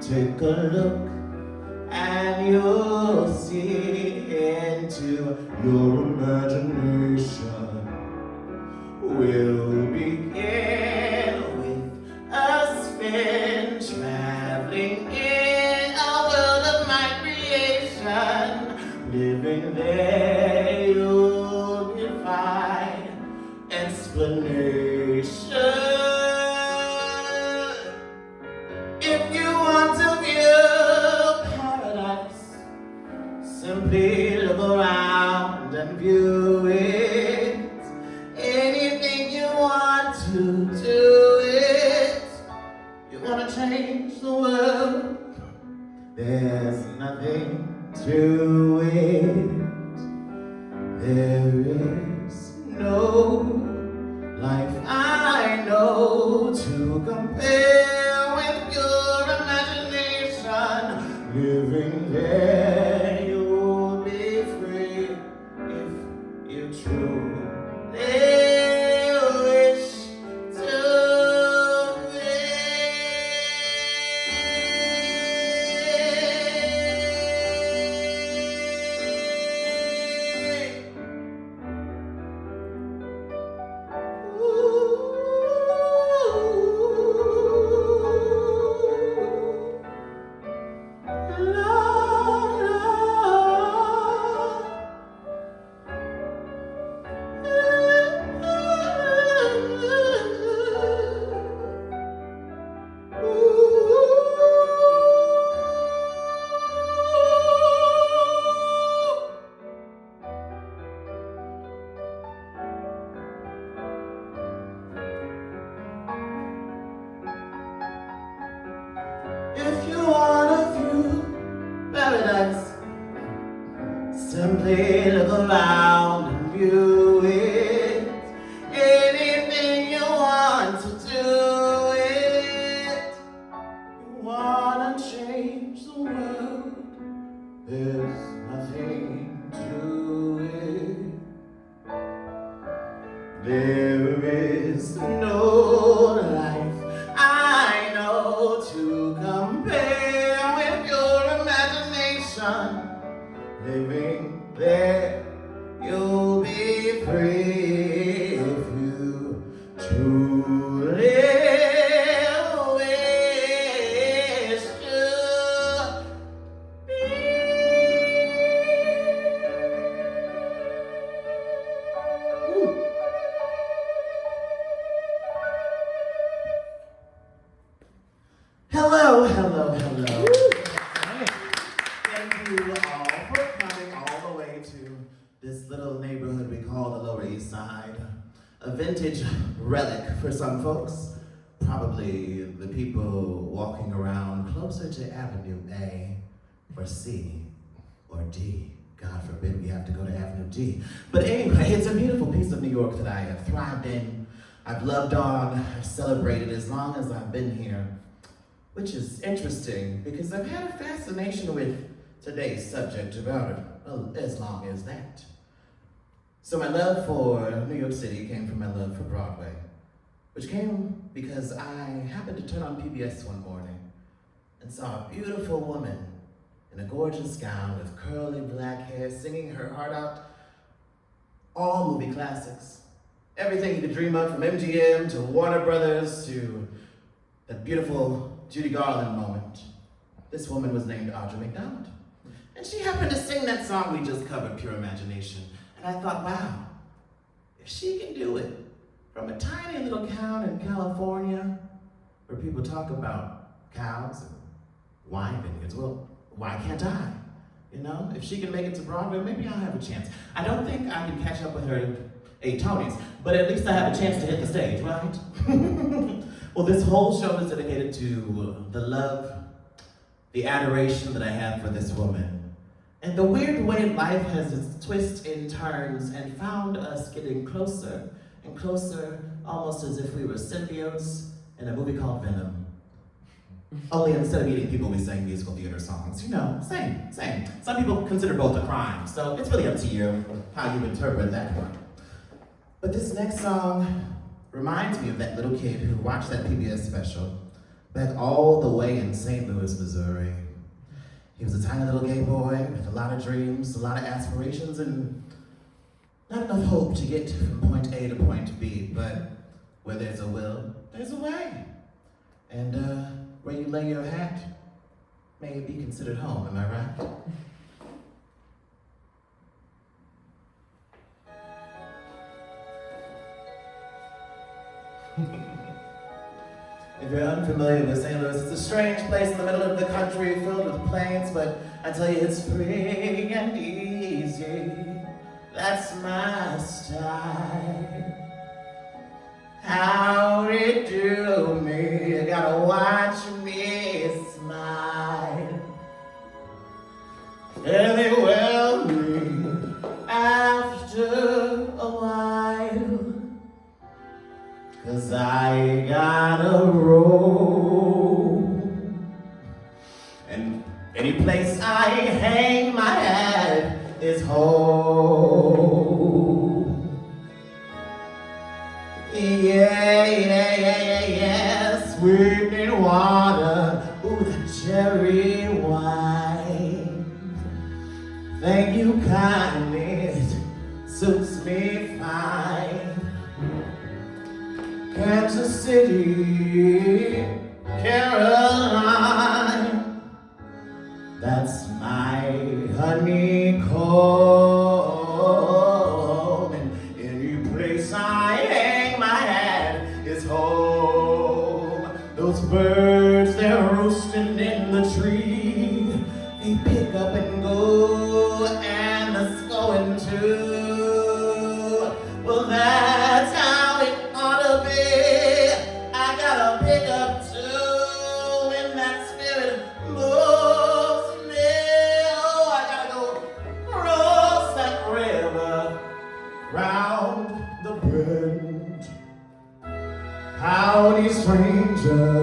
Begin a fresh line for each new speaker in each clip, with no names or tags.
Take a look and you'll see into your imagination. We'll begin with a spin, traveling in a world of my creation. Living there, you'll find explanation. If you want to view paradise, simply look around and view it. Anything you want to do it. You want to change the world, there's nothing to it. There is no life I know to compare with your imagination. Living there, you'll be free if you truly wish to be. If you want a view paradise, simply look around and view it. Anything you want to do it. You wanna change the world, there's nothing to it. There is no life I know to compare with your imagination. Living there, you'll be free if you truly wish to be. Ooh. Hello, hello, hello. Thank you all for coming all the way to this little neighborhood we call the Lower East Side. A vintage relic for some folks. Probably the people walking around closer to Avenue A or C or D. God forbid we have to go to Avenue D. But anyway, it's a beautiful piece of New York that I have thrived in. I've loved on, I've celebrated as long as I've been here. Which is interesting because I've had a fascination with today's subject about it, well, as long as that. So my love for New York City came from my love for Broadway, which came because I happened to turn on PBS one morning and saw a beautiful woman in a gorgeous gown with curly black hair singing her heart out. All movie classics. Everything you could dream of, from MGM to Warner Brothers to that beautiful Judy Garland moment. This woman was named Audra McDonald. And she happened to sing that song we just covered, Pure Imagination. And I thought, wow, if she can do it from a tiny little town in California where people talk about cows and wine vineyards, well, why can't I? You know, if she can make it to Broadway, maybe I'll have a chance. I don't think I can catch up with her at 8 Tonys, but at least I have a chance to hit the stage, right? Well, this whole show is dedicated to the love, the adoration that I have for this woman. And the weird way life has its twists and turns and found us getting closer and closer, almost as if we were symbiotes in a movie called Venom. Only instead of eating people, we sang musical theater songs. You know, same. Some people consider both a crime, so it's really up to you how you interpret that one. But this next song reminds me of that little kid who watched that PBS special, back all the way in St. Louis, Missouri. He was a tiny little gay boy with a lot of dreams, a lot of aspirations, and not enough hope to get from point A to point B, but where there's a will, there's a way. And where you lay your hat, may it be considered home, am I right? If you're unfamiliar with St. Louis, it's a strange place in the middle of the country filled with plains, but I tell you it's free and easy. That's my style. How it do me, you gotta watch me smile. And they will me after a while, 'cause I gotta roll. And any place I hang my hat is home. Yeah, sweetening water, ooh, the cherry wine. Thank you kindly, it suits me fine. Kansas City, Caroline, that's my honeycomb. And any place I hang my hat is home. Those birds, they're roosting in the tree. They pick up and go, and the going too. Well, that's how it ought to be. I gotta pick up too when that spirit moves me. Oh, I gotta go cross that river round the bend. Howdy, stranger,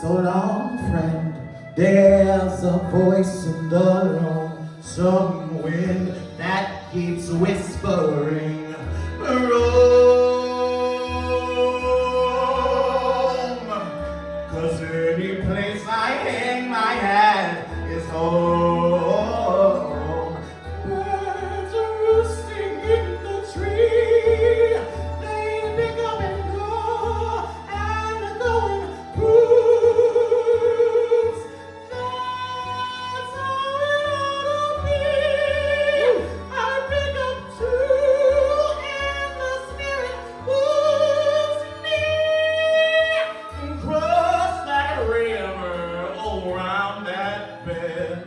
so long, friend. There's a voice in the lonesome wind that keeps whispering, Rome. 'Cause any place I hang my hat is home. Birds are roosting in the tree. They pick up and go, and the going proves that's how it ought to be. I pick up too, and the spirit moves me. Cross that river around that bend.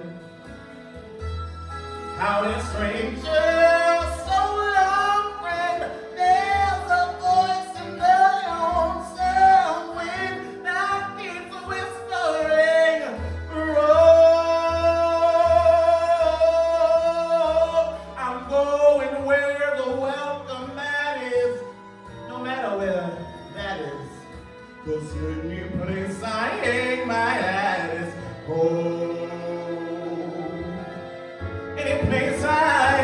Howdy, stranger, so long, friend. There's a voice in the lonesome wind that keeps whispering, Rome. I'm going where the welcome mat is, no matter where that is. 'Cause any place I hang my hat is home. Any place I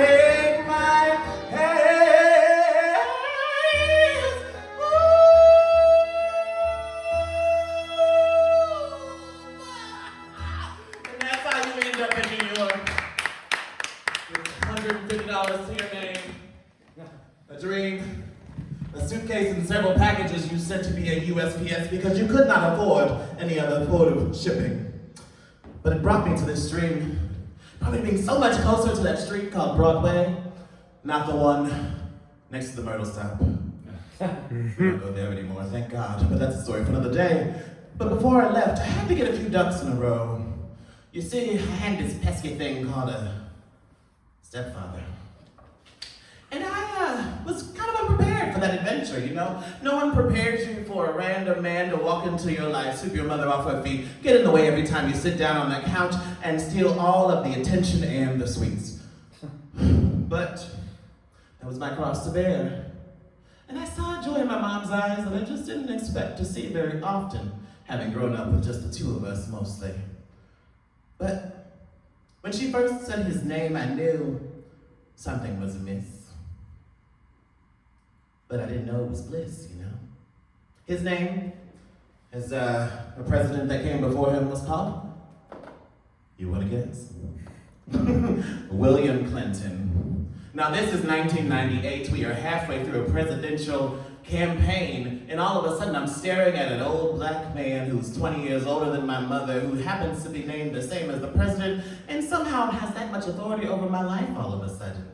hang my hat is home. And that's how you end up in New York. With $150 to your name, a dream, a suitcase, and several packages you sent to me at USPS because you could not afford any other mode of shipping. But it brought me to this dream, probably being so much closer to that street called Broadway, not the one next to the Myrtle stop. We don't go there anymore, thank God, but that's a story for another day. But before I left, I had to get a few ducks in a row. You see, I had this pesky thing called a stepfather. And I was kind of unprepared for that adventure, you know? No one prepares you for a random man to walk into your life, sweep your mother off her feet, get in the way every time you sit down on that couch, and steal all of the attention and the sweets. But that was my cross to bear. And I saw joy in my mom's eyes that I just didn't expect to see very often, having grown up with just the two of us mostly. But when she first said his name, I knew something was amiss. But I didn't know it was bliss, you know? His name As a president that came before him was called? You want to guess? William Clinton. Now this is 1998. We are halfway through a presidential campaign, and all of a sudden I'm staring at an old black man who's 20 years older than my mother, who happens to be named the same as the president, and somehow has that much authority over my life all of a sudden.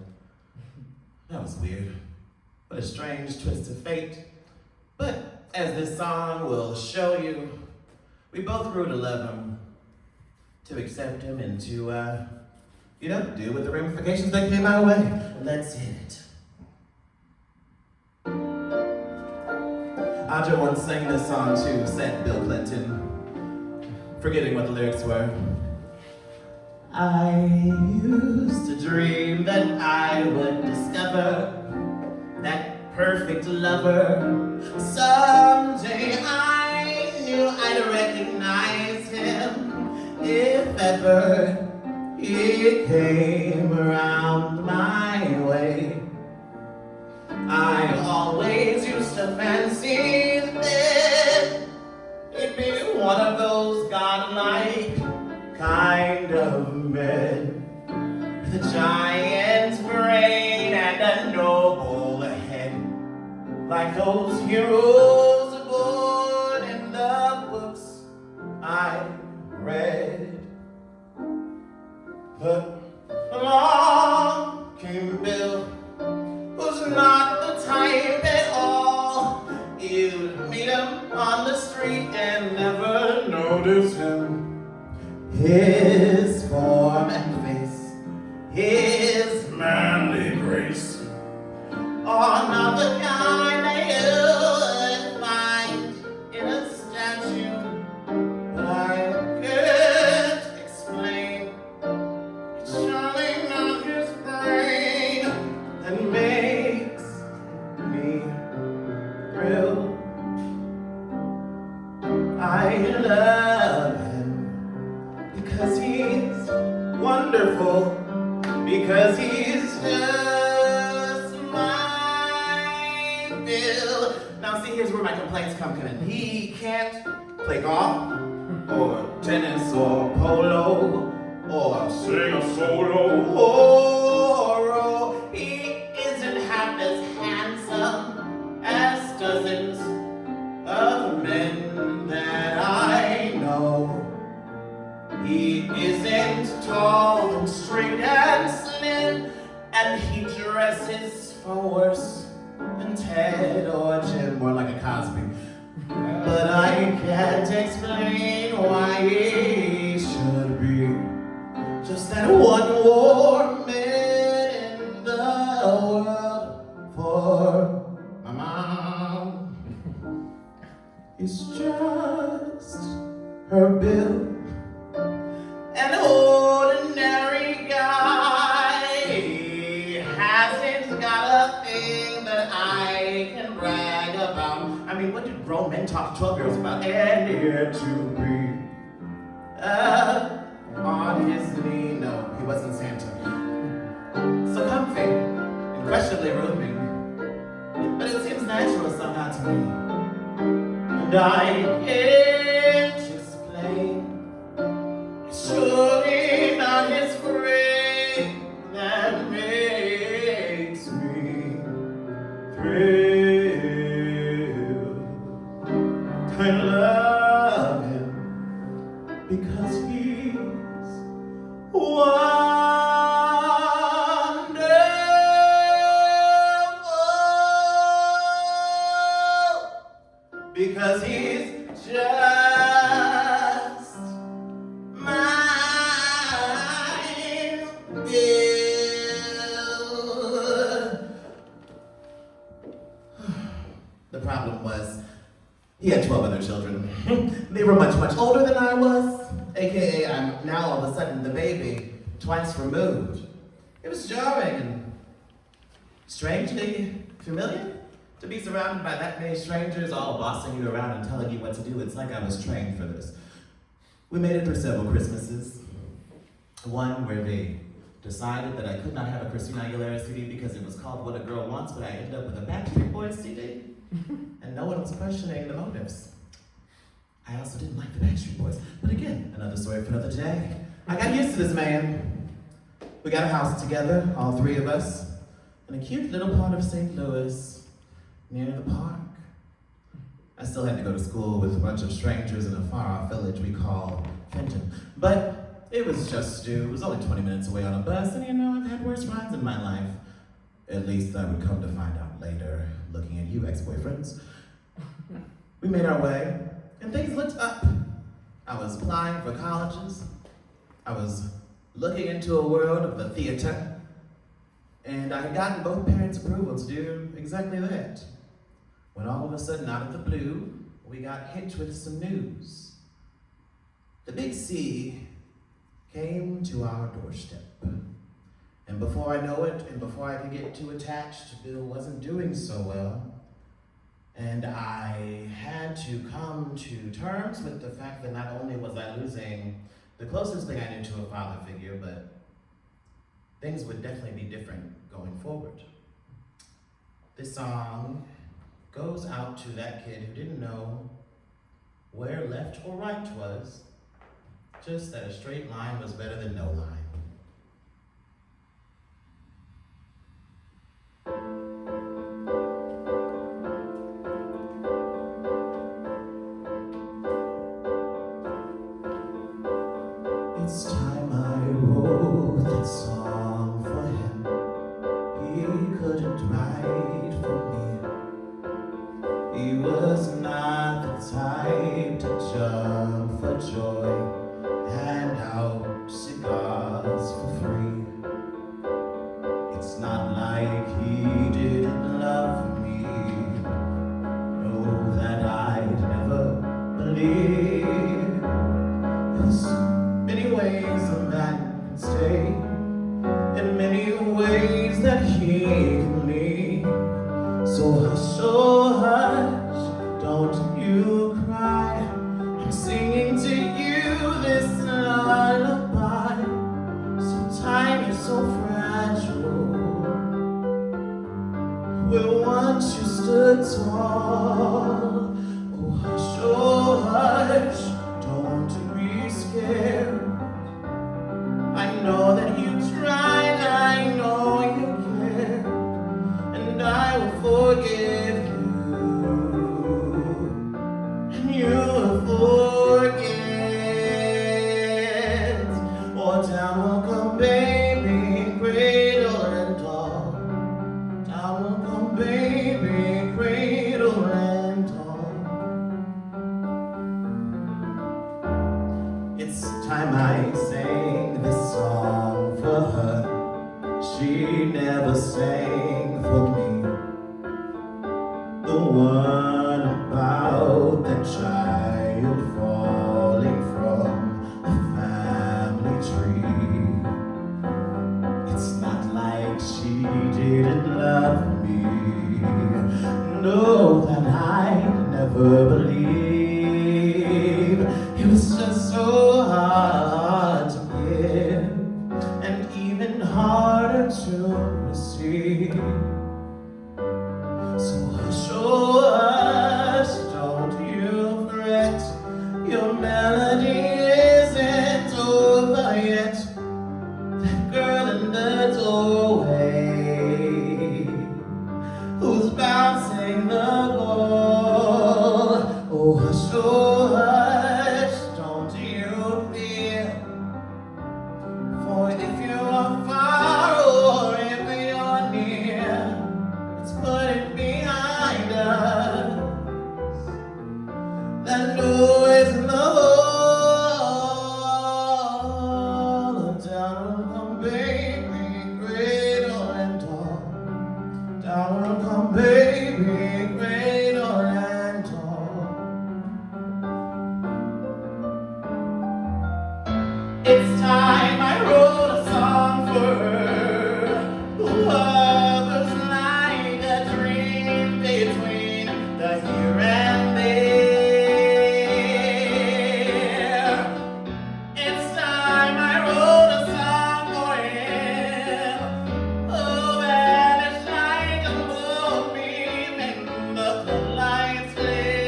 That was weird. What a strange twist of fate. But as this song will show you, we both grew to love him, to accept him, and to, deal with the ramifications that came our way. Let's hit it. Audra once sang this song too, said Bill Clinton, forgetting what the lyrics were. I used to dream that I would discover that perfect lover. Someday I knew I'd recognize him if ever he came around my way. I always used to fancy that it'd be one of those godlike kind of men with a giant brain and a noble head, like those heroes born in the books I read. But along came Bill, who's not the type at all. You'd meet him on the street and never notice him. His form and face, his manly grace, not the kind that you'd find in a statue. But I can't explain. It's surely not his brain that makes me thrill. I love him because he's wonderful, because he's just my Bill. Now see, here's where my complaints come in. He can't play golf, or tennis, or polo, or sing a solo, or he isn't half as handsome as dozens of men that I know. He isn't tall and straight and slim, and he dresses for worse than Ted or Jim, more like a Cosby. But I can't explain why he should be just that one more man in the world for my mom. It's just her Bill, an ordinary guy. He hasn't got a thing that I can brag about. I mean, what did grown men talk to 12-year-olds about? And here to be on his knee. No, he wasn't Santa. So comfy, unquestionably roomy, but it seems natural somehow to me. And I can't explain. It's surely not his frame that makes me thrill. I love him because he's wonderful, because he's just mine, Bill. The problem was, he had 12 other children. They were much, much older than I was, aka I'm now all of a sudden the baby, twice removed. It was jarring and strangely familiar to be surrounded by that many strangers all bossing you around and telling you what to do. It's like I was trained for this. We made it through several Christmases. One where they decided that I could not have a Christina Aguilera CD because it was called What a Girl Wants, but I ended up with a Backstreet Boys CD. And no one was questioning the motives. I also didn't like the Backstreet Boys. But again, another story for another day. I got used to this man. We got a house together, all three of us, in a cute little part of St. Louis, near the park. I still had to go to school with a bunch of strangers in a far-off village we call Fenton. But it was it was only 20 minutes away on a bus, and you know, I've had worse rides in my life. At least I would come to find out later, looking at you ex-boyfriends. We made our way, and things looked up. I was applying for colleges. I was looking into a world of the theater, and I had gotten both parents' approval to do exactly that. When all of a sudden, out of the blue, we got hit with some news. The big C came to our doorstep. And before I know it, and before I could get too attached, Bill wasn't doing so well. And I had to come to terms with the fact that not only was I losing the closest thing I knew to a father figure, but things would definitely be different going forward. This song goes out to that kid who didn't know where left or right was, just that a straight line was better than no line. It's time I wrote that song for him. He couldn't write for me. He was not the type to jump for joy, hand out cigars for free. It's not like he didn't love me. No, that I'd never believe. There's many ways a man can stay, and many ways that he can leave. So hush, oh hush, don't you cry. I'm singing to you this lullaby. So tiny, so fragile, where once you stood tall. Oh hush, don't be scared. I know that you tried, I know you care, and I will forgive you, and you will forget. Or down will come baby, cradle and all. Down will come baby, cradle and all. It's time I sang this song for her. She never sang for me. The one about that child falling from a family tree. It's not like she didn't love me. No, that I never believe. It was just so hard to give, and even harder to receive. So hush, oh hush, don't you fret. Your melody isn't over yet. That girl in the doorway, who's bouncing the ball. Oh hush, oh hush, don't you fear. For if you are far or if you're near, let's put it behind us. That noise in the hall. Down will come baby, cradle and all. Down will come baby, cradle and all. It's time I wrote a song for her, who hovers like a dream between the here and there. It's time I wrote a song for him, who vanished like a moonbeam in the lights flare.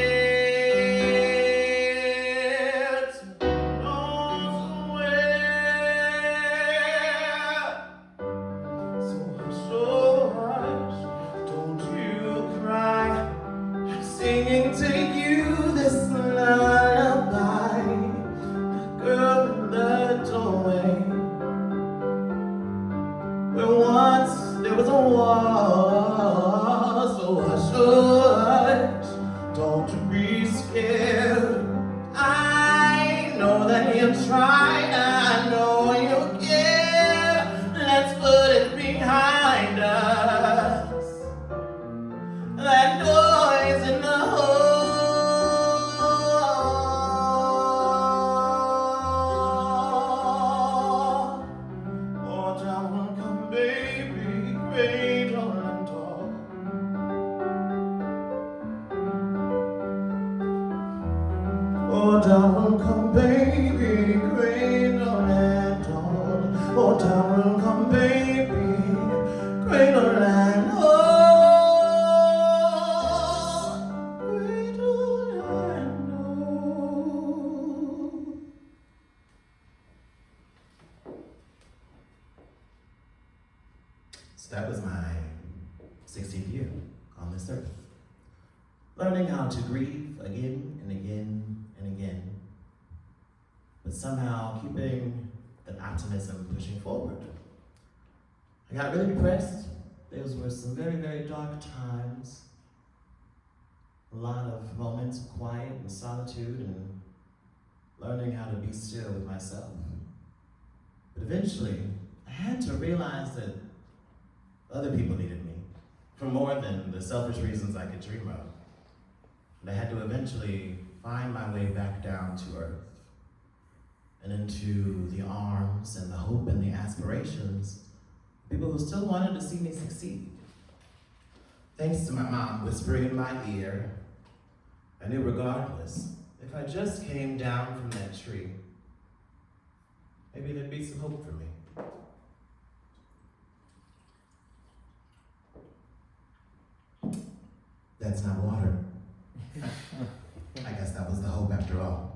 been trying, I know you care. Let's put it behind us. That noise in the hall. Oh, down come baby, cradle and tall. Oh, down come baby, cradle and all. Oh, down come baby, cradle and all. Cradle and all. So that was my 16th year on this earth. Learning how to grieve again and again and again, but somehow keeping that optimism pushing forward. I got really depressed. Those were some very, very dark times. A lot of moments of quiet and solitude and learning how to be still with myself. But eventually, I had to realize that other people needed me for more than the selfish reasons I could dream of. And I had to eventually find my way back down to earth and into the arms and the hope and the aspirations of people who still wanted to see me succeed. Thanks to my mom whispering in my ear, I knew regardless, if I just came down from that tree, maybe there'd be some hope for me. That's not water. I guess that was the hope after all.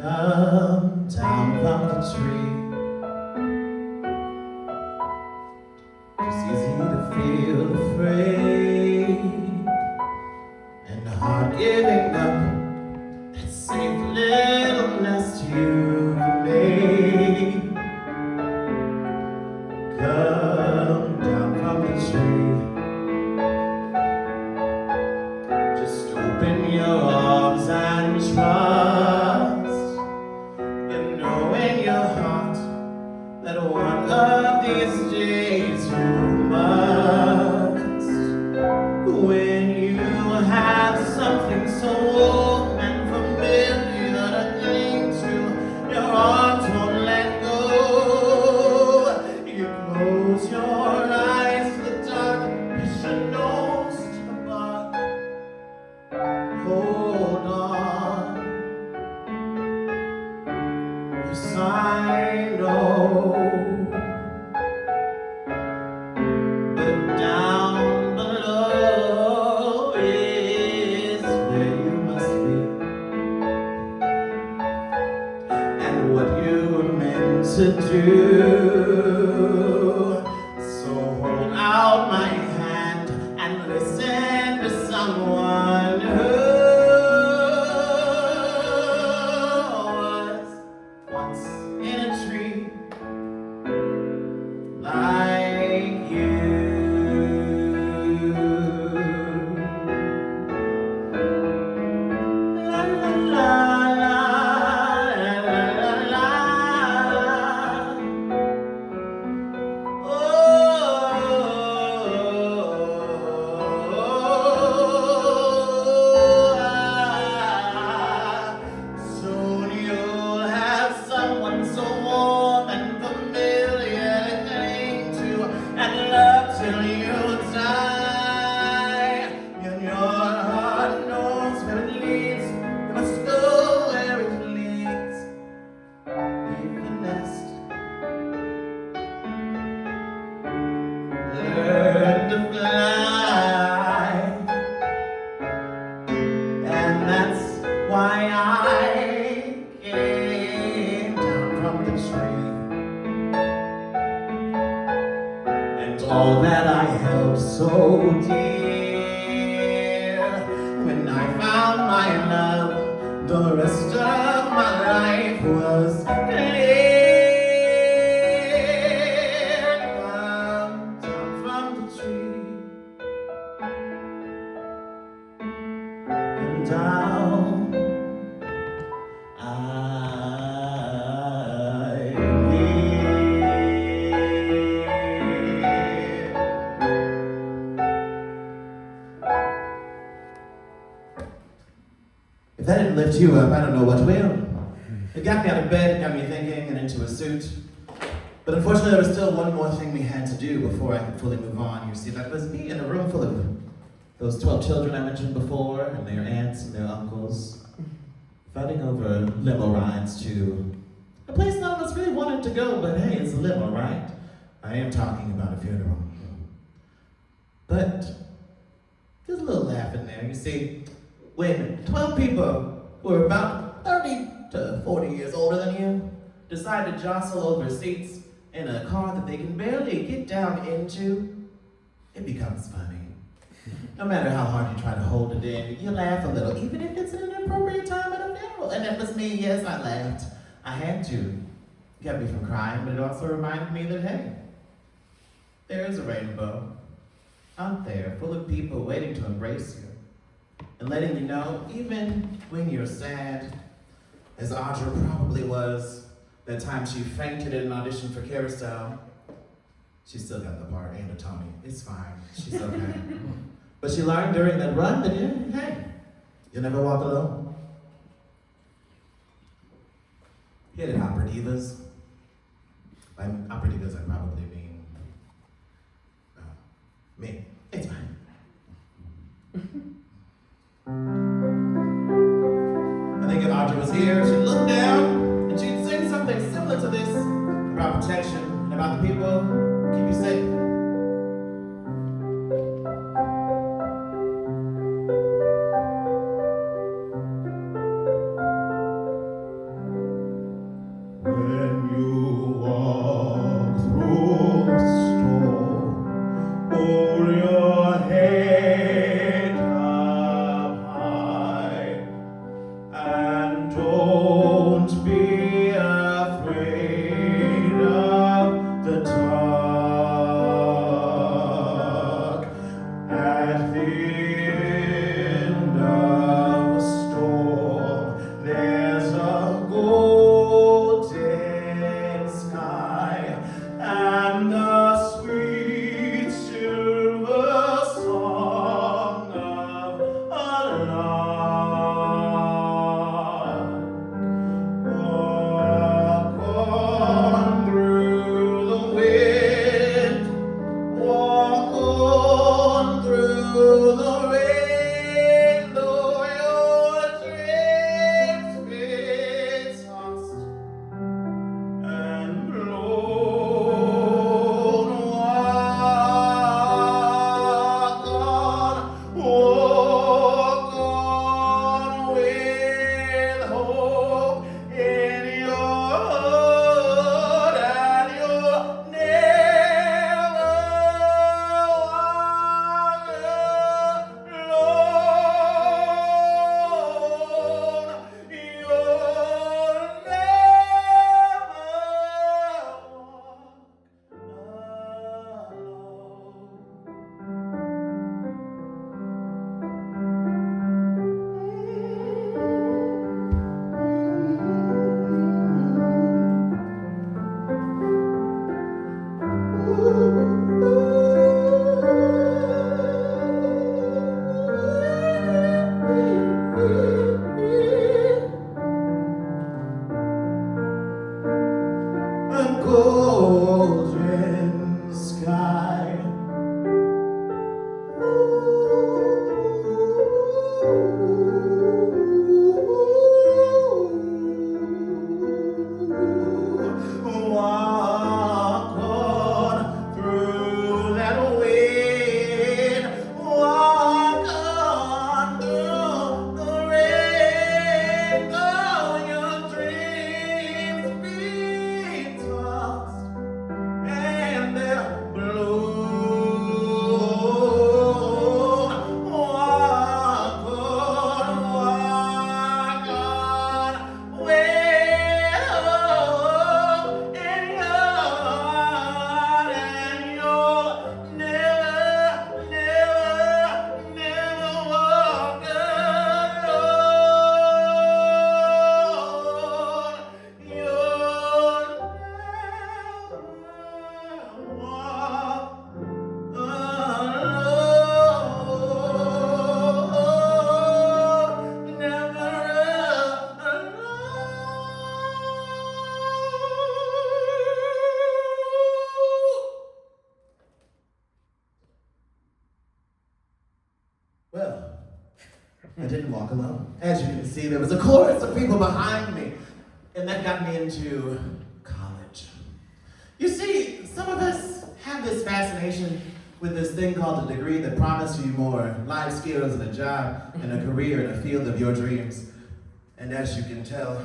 Come down from the tree. It's easy to feel afraid and the heart giving up that safe little nest you've made. Come down from the tree. Just open your arms and trust. You know in your heart that one of these days you must. When you have something so warm and familiar to cling to, your arms won't let go. You close your eyes to the dark, push your nose to the bark. Hold on, 'cause I know that down below is where you must be, and what you were meant to do. So hold out my hand and listen to someone who was once in a tree like you. La la la la la la la. Oh, oh, oh, oh. the rest of my life was clear. Down from the tree and down I If that didn't lift you up, I don't know what will. It got me out of bed, it got me thinking and into a suit. But unfortunately, there was still one more thing we had to do before I could fully move on. You see, that was me in a room full of those 12 children I mentioned before, and their aunts and their uncles, fighting over limo rides to a place none of us really wanted to go, but hey, it's a limo, right? I am talking about a funeral. But there's a little laugh in there. You see, when 12 people who are about 30 to 40 years older than you decide to jostle over seats in a car that they can barely get down into, it becomes funny. No matter how hard you try to hold it in, you laugh a little, even if it's an inappropriate time at a funeral. And that was me, yes, I laughed. I had to. It kept me from crying, but it also reminded me that, hey, there is a rainbow out there full of people waiting to embrace you and letting you know, even when you're sad, as Audra probably was that time she fainted in an audition for Carousel, she still got the part and a Tony. It's fine, she's okay. But she learned during that run that, hey, you'll never walk alone. Here at Opera Divas. By Opera Divas, I probably mean me. It's fine. I think if Audra was here, she'd look down and she'd sing something similar to this about protection and about the people who keep you safe. When you walk through the storm, hold your head up. Well, I didn't walk alone. As you can see, there was a chorus of people behind me, and that got me into college. You see, some of us have this fascination with this thing called a degree that promises you more life skills and a job and a career in a field of your dreams. And as you can tell,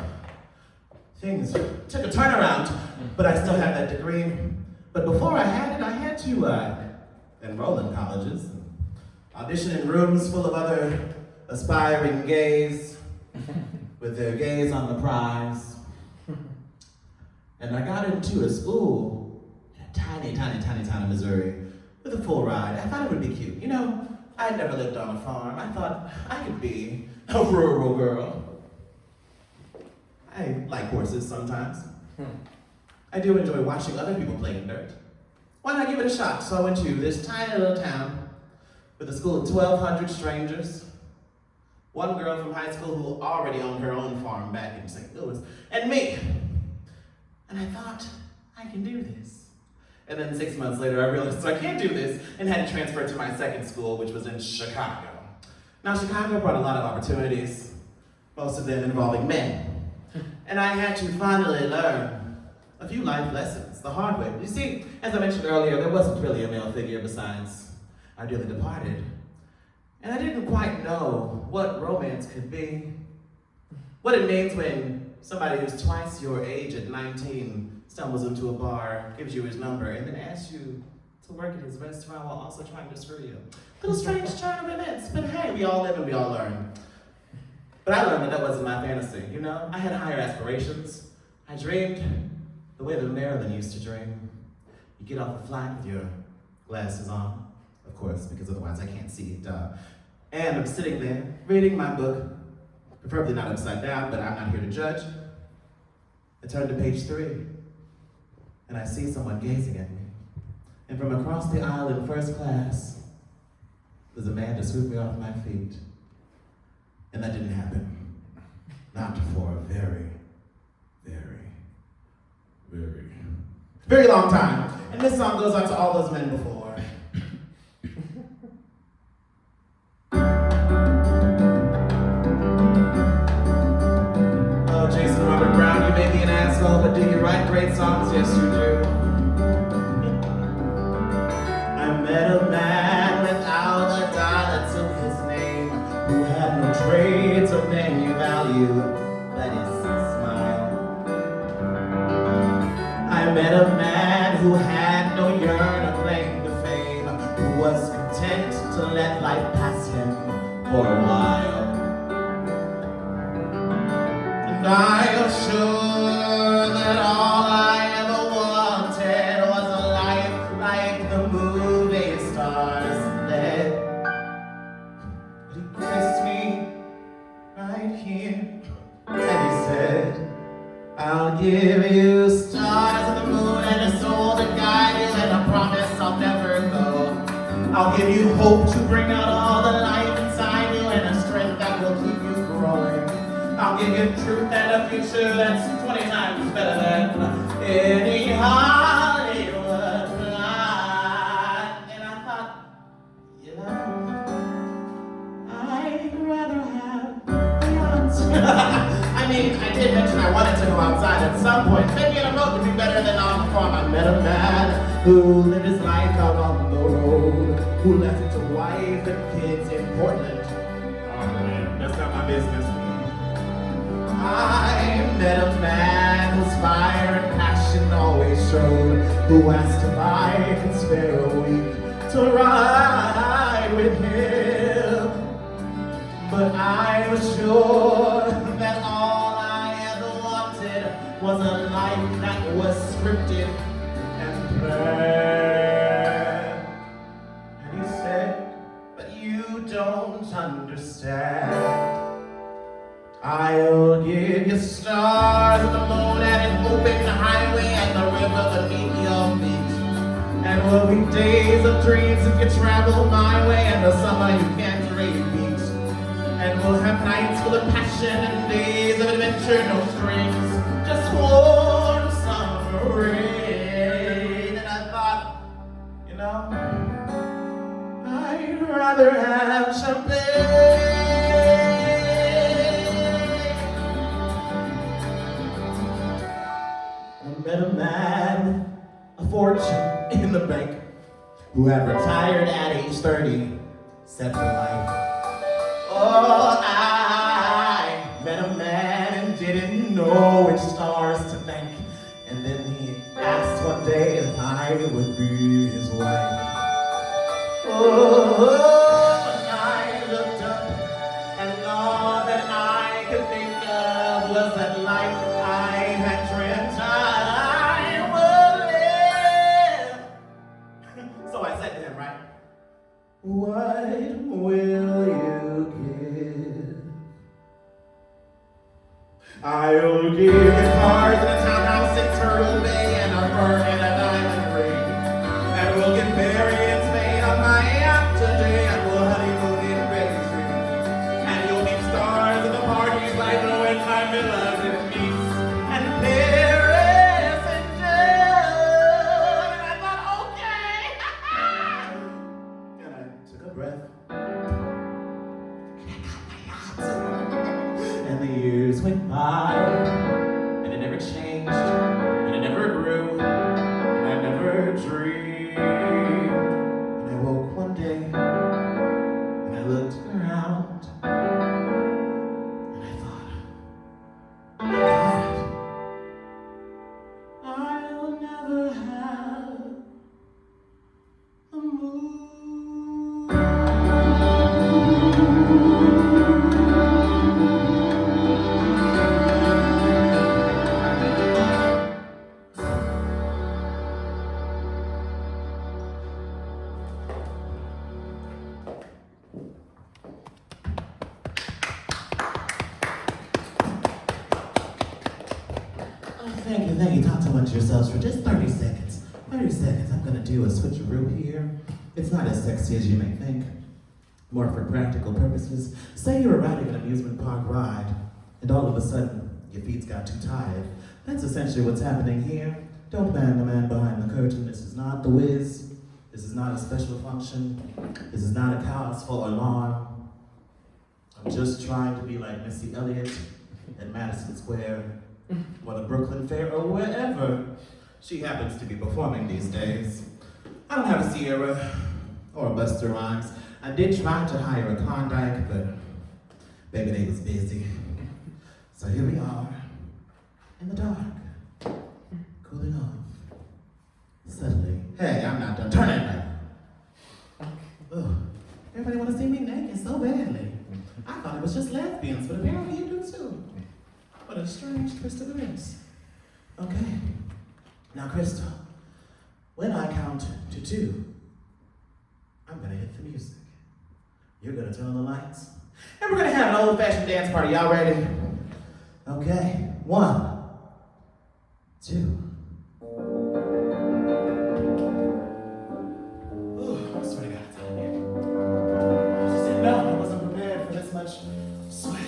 things took a turnaround, but I still have that degree. But before I had it, I had to enroll in colleges, audition in rooms full of other aspiring gays with their gays on the prize. And I got into a school in tiny Missouri with a full ride. I thought it would be cute. You know, I had never lived on a farm. I thought I could be a rural girl. I like horses sometimes. I do enjoy watching other people play in dirt. Why not give it a shot? So I went to this tiny little town with a school of 1,200 strangers. One girl from high school who already owned her own farm back in St. Louis, and me. And I thought, I can do this. And then 6 months later, I realized I can't do this, and had to transfer to my second school, which was in Chicago. Now, Chicago brought a lot of opportunities, most of them involving men. And I had to finally learn a few life lessons the hard way. You see, as I mentioned earlier, there wasn't really a male figure besides our dearly departed. And I didn't quite know what romance could be. What it means when somebody who's twice your age at 19 stumbles into a bar, gives you his number, and then asks you to work at his restaurant while also trying to screw you. Little strange turn of events, but hey, we all live and we all learn. But I learned that wasn't my fantasy, you know? I had higher aspirations. I dreamed the way that Marilyn used to dream. You get off the flight with your glasses on, of course, because otherwise I can't see it. And I'm sitting there, reading my book, preferably not upside down, but I'm not here to judge. I turn to page 3, and I see someone gazing at me. And from across the aisle in first class, there's a man to sweep me off my feet. And that didn't happen. Not for a very long time. And this song goes out to all those men before. Oh, Jason Robert Brown, you may be an asshole, but do you write great songs? Yes, you do. I met a man without a dollar to his name, who had no traits of any value, that is, smile. I met a man who had no yearning claim to fame, who was content to let life pass him for a while. And I was sure that all I ever wanted was a life like the movie stars led. But he kissed me right here, and he said, I'll give you stars and the moon and a soul to guide you, and I promise I'll never go. I'll give you hope to bring out all the life inside you, and a strength that will keep you growing. I'll give you truth and a future that's 20 times better than any Hollywood lie. And I thought, you know, I'd rather have Beyonce. I mean, I did mention I wanted to go outside at some point. Maybe in a boat would be better than on the farm. I met a man who lived his life out on the road, who left a wife and kids in Portland. Oh man, that's not my business. I met a man whose fire and passion always showed, who asked if I could spare a week to ride with him. But I was sure that all I ever wanted was a life that was scripted and planned. And he said, but you don't understand. I'll give you stars and the moon and an open highway and the river beneath your feet. And will be days of dreams if you travel my way, and the summer you can't repeat. And we'll have nights full of passion and days of adventure, no strings, just warm summer rain. And I thought, you know, I'd rather have champagne I met a man, a fortune in the bank, who had retired at age 30, set for life. Oh, I met a man and didn't know which stars to thank. And then he asked one day if I would be his wife. Oh, and I looked up, and all that I could think of was that life I had dreamt I would live. So I said to him, right? What will you give? I'll give you cars and a townhouse in Turtle Bay and a fur and a diamond ring. And we'll get married in Spain on my yacht today, and we'll honeymoon in Beijing. And you'll meet stars at the parties like when I'm in love in Nice and Paris and June. And I thought, okay. And I took a breath. And the years went by, and it never changed, and it never grew, and I never dreamed. And I woke one day, and I looked around, and I thought, God, I'll never have a moon. Thank you. Talk amongst yourselves for just 30 seconds. 30 seconds. I'm gonna do a switcheroo here. It's not as sexy as you may think. More for practical purposes. Say you were riding an amusement park ride, and all of a sudden, your feet got too tired. That's essentially what's happening here. Don't ban the man behind the curtain. This is not The Wiz. This is not a special function. This is not a cow's full alarm. I'm just trying to be like Missy Elliott at Madison Square, or the Brooklyn Fair, or wherever she happens to be performing these days. I don't have a Sierra or a Busta Rhymes. I did try to hire a Klondike, but baby, they was busy. So here we are, in the dark, cooling off. Suddenly, hey, I'm not done. Turn that light. Ugh, everybody want to see me naked so badly. I thought it was just lesbians, but apparently you do too. What a strange twist of events. Okay, now Crystal, when I count to 2, I'm gonna hit the music. You're gonna turn on the lights, and we're gonna have an old-fashioned dance party. Y'all ready? Okay, 1, 2. Ooh, I swear to God, it's hot in here. I just didn't know. I wasn't prepared for this much sweat.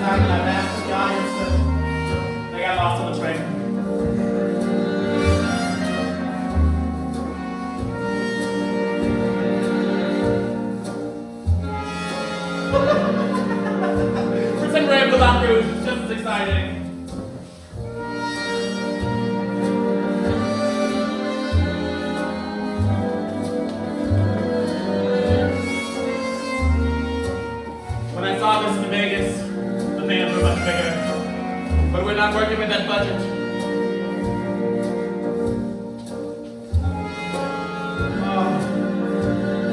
I've asked the audience, they got lost on the train. Pretend we're in the Moulin Rouge, it's just as exciting. When I saw this in Vegas, the bands were much bigger, but we're not working with that budget. Oh,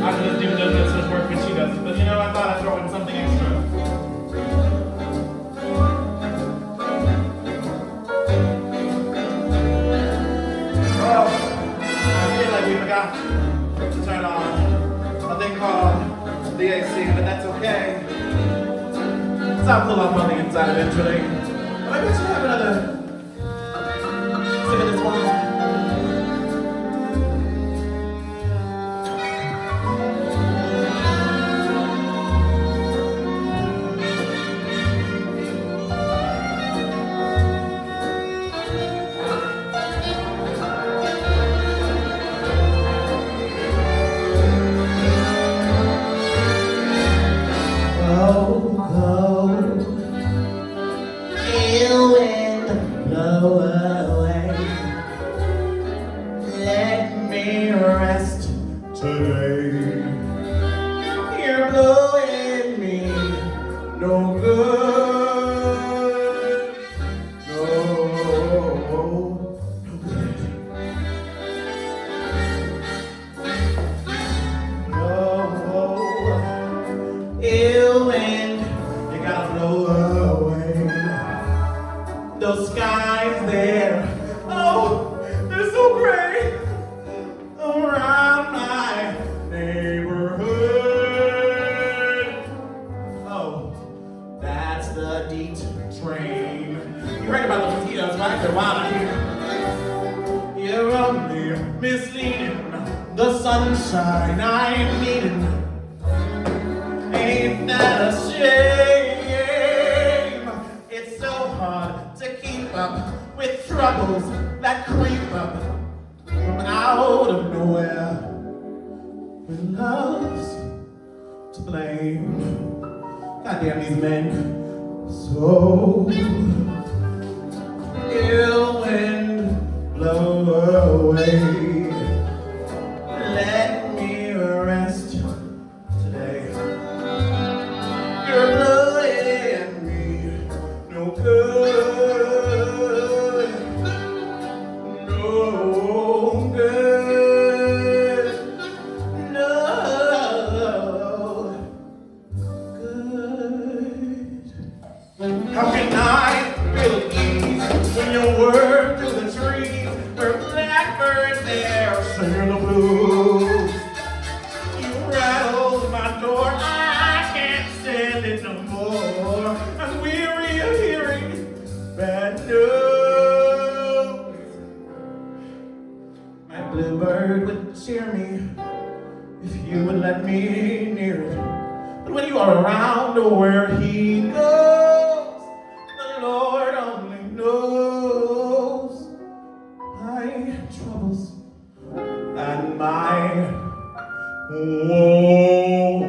I could just do this much work when she does it, but you know, I thought I'd throw in something extra. Oh, I feel like we forgot to turn on a thing called the AC, but that's okay. I'll pull up on the inside eventually. But I guess you have another sip of this wine. today. You're blowing me no good. No good. No, ill wind, you gotta blow away those skies there. Oh, they're so gray around my neighborhood. Oh, that's the DEET train. You heard about the mosquitoes, right? They're wild out here. You're only misleading the sunshine I'm needing. Ain't that a shame? It's so hard to keep up with troubles that creep up from out of nowhere. When love's to blame. Goddamn these men. So ill wind blow away. Let me rest today. You're blowing me no good. No good. No good. How can I feel at ease when you work through the trees where blackbirds there singing the blues? You rattled my door, I can't stand it no more. I'm weary of hearing bad news. My bluebird would cheer me if you would let me near it. But when you are around where he goes, the Lord only knows my troubles and my woe.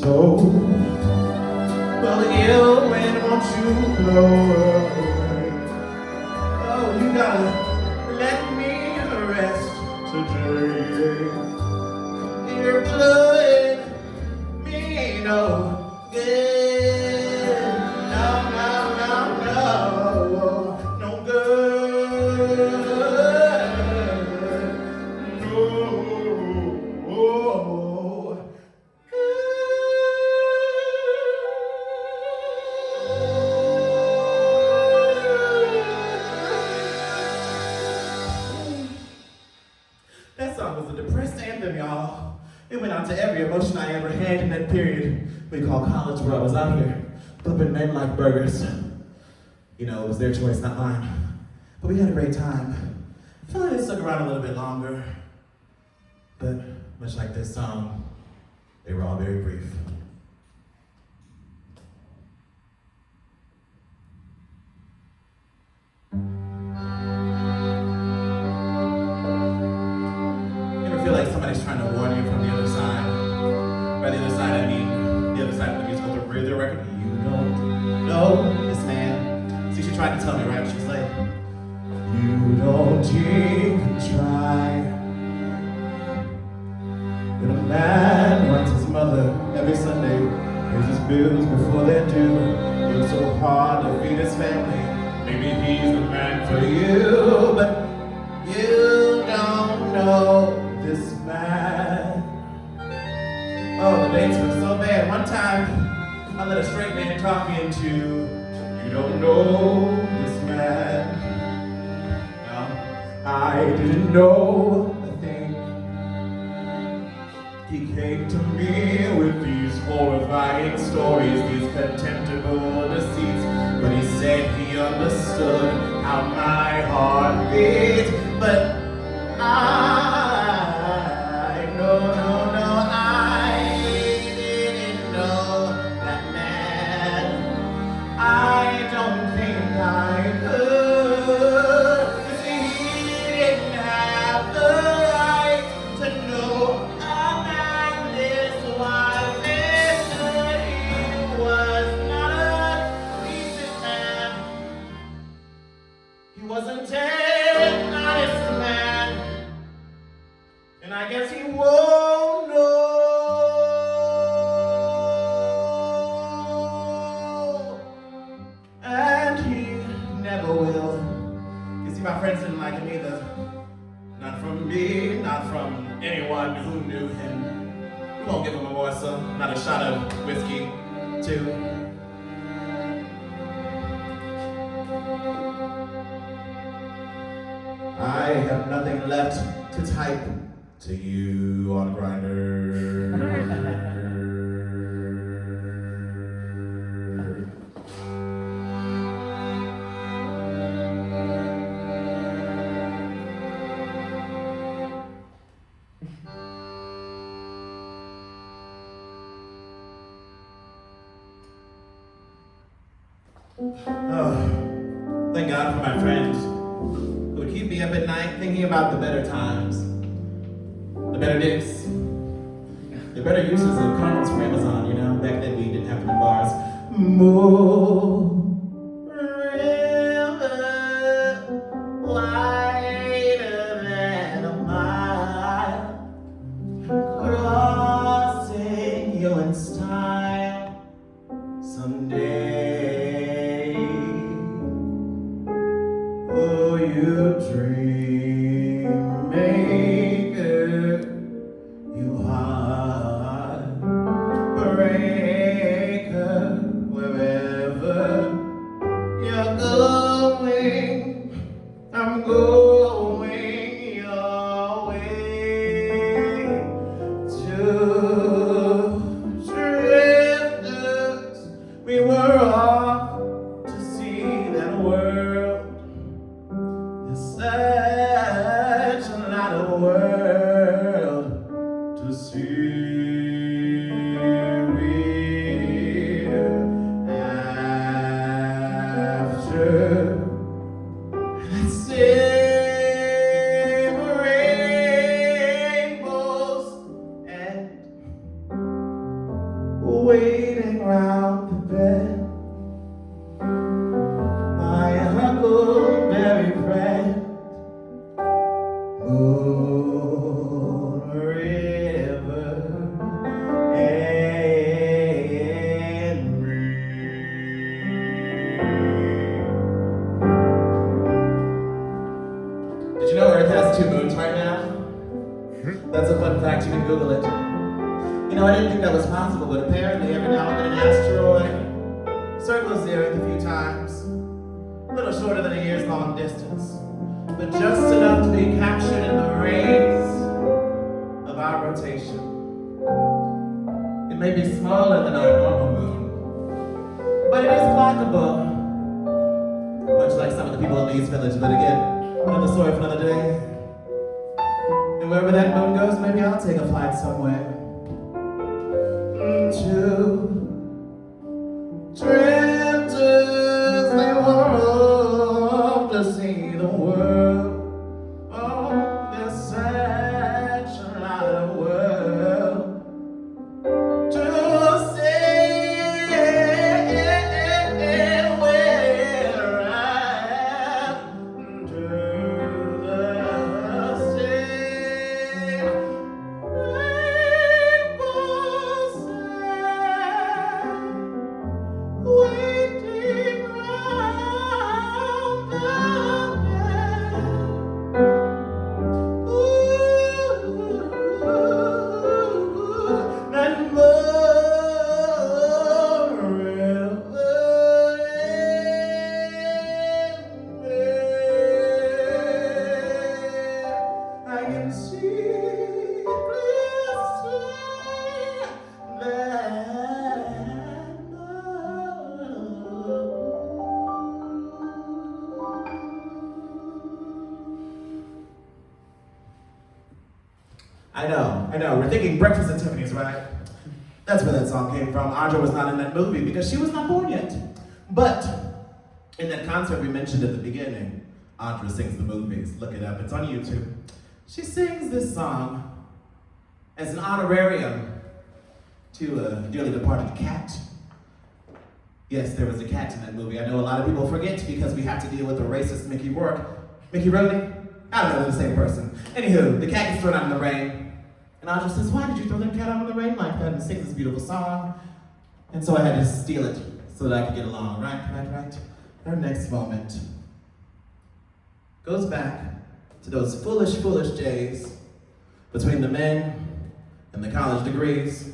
So, well, ill wind, won't you blow away? Oh, you gotta let me rest today. You're blowing me no good. No, no, no, no. No good. No good. That song was a depressed anthem, y'all. It went out to every emotion I ever had in that period we call college, where I was out here flipping men like burgers. You know, it was their choice, not mine. But we had a great time. I feel like it stuck around a little bit longer. But much like this song, they were all very brief. Feel like somebody's trying to warn you from the other side. By the other side, I mean the other side of the musical, the record. You don't know this man. See, she tried to tell me, right? She was like, you don't even try. When a man wants his mother every Sunday, pays his bills before they're due, works so hard to feed his family, maybe he's the man for you, but you don't know this man. Oh, the dates were so bad. One time, I let a straight man talk me into, you don't know this man. No, I didn't know a thing. He came to me with these horrifying stories, these contemptible deceits, but he said he understood how my heart beats, but I didn't know that man. I don't think I could. You see, he didn't have the right to know a man this was this good. He was not a decent man. He wasn't my friends didn't like him either. Not from me, not from anyone who knew him. We won't give him a morsel, not a shot of whiskey, too. I have nothing left to type to you on Grindr. Oh, thank God for my friend who would keep me up at night thinking about the better times, the better dicks, the better uses of condoms from Amazon, you know, back then we didn't have them in bars. More river, wider than a mile, crossing you in style someday. Oh, you dream maker, you heartbreaker, wherever you're going, I'm going your way. Two drifters, we were off to see that world. Such a lot of world to see. We're after that same rainbows and waiting round the bed. My huckleberry friend. Moon river and did you know Earth has 2 moons right now? That's a fun fact, you can Google it. You know, I didn't think that was possible, but apparently every now and then an asteroid circles the Earth a few times. A little shorter than a year's long distance, but just enough to be captured in the rays of our rotation. It may be smaller than our normal moon, but it is clockable, much like some of the people in the East Village. But again, another story for another day. And wherever that moon goes, maybe I'll take a flight somewhere. Two drifters, they were off to see the world. Oh, there's such a lot of world to see. We're after the same rainbows waiting round the bend. That more river I can see crystal I know, we're thinking Breakfast at Tiffany's, right? That's where that song came from. Audra was not in that movie because she was not born yet. But in that concert we mentioned at the beginning, Audra sings the movies. Look it up, it's on YouTube. She sings this song as an honorarium to a dearly departed cat. Yes, there was a cat in that movie. I know a lot of people forget because we have to deal with the racist Mickey Rourke. Mickey Rooney? I don't know, they're the same person. Anywho, the cat gets thrown out in the rain. And Audra says, why did you throw that cat out in the rain like that? And sings this beautiful song. And so I had to steal it so that I could get along, right? Her next moment goes back to those foolish, foolish days between the men and the college degrees.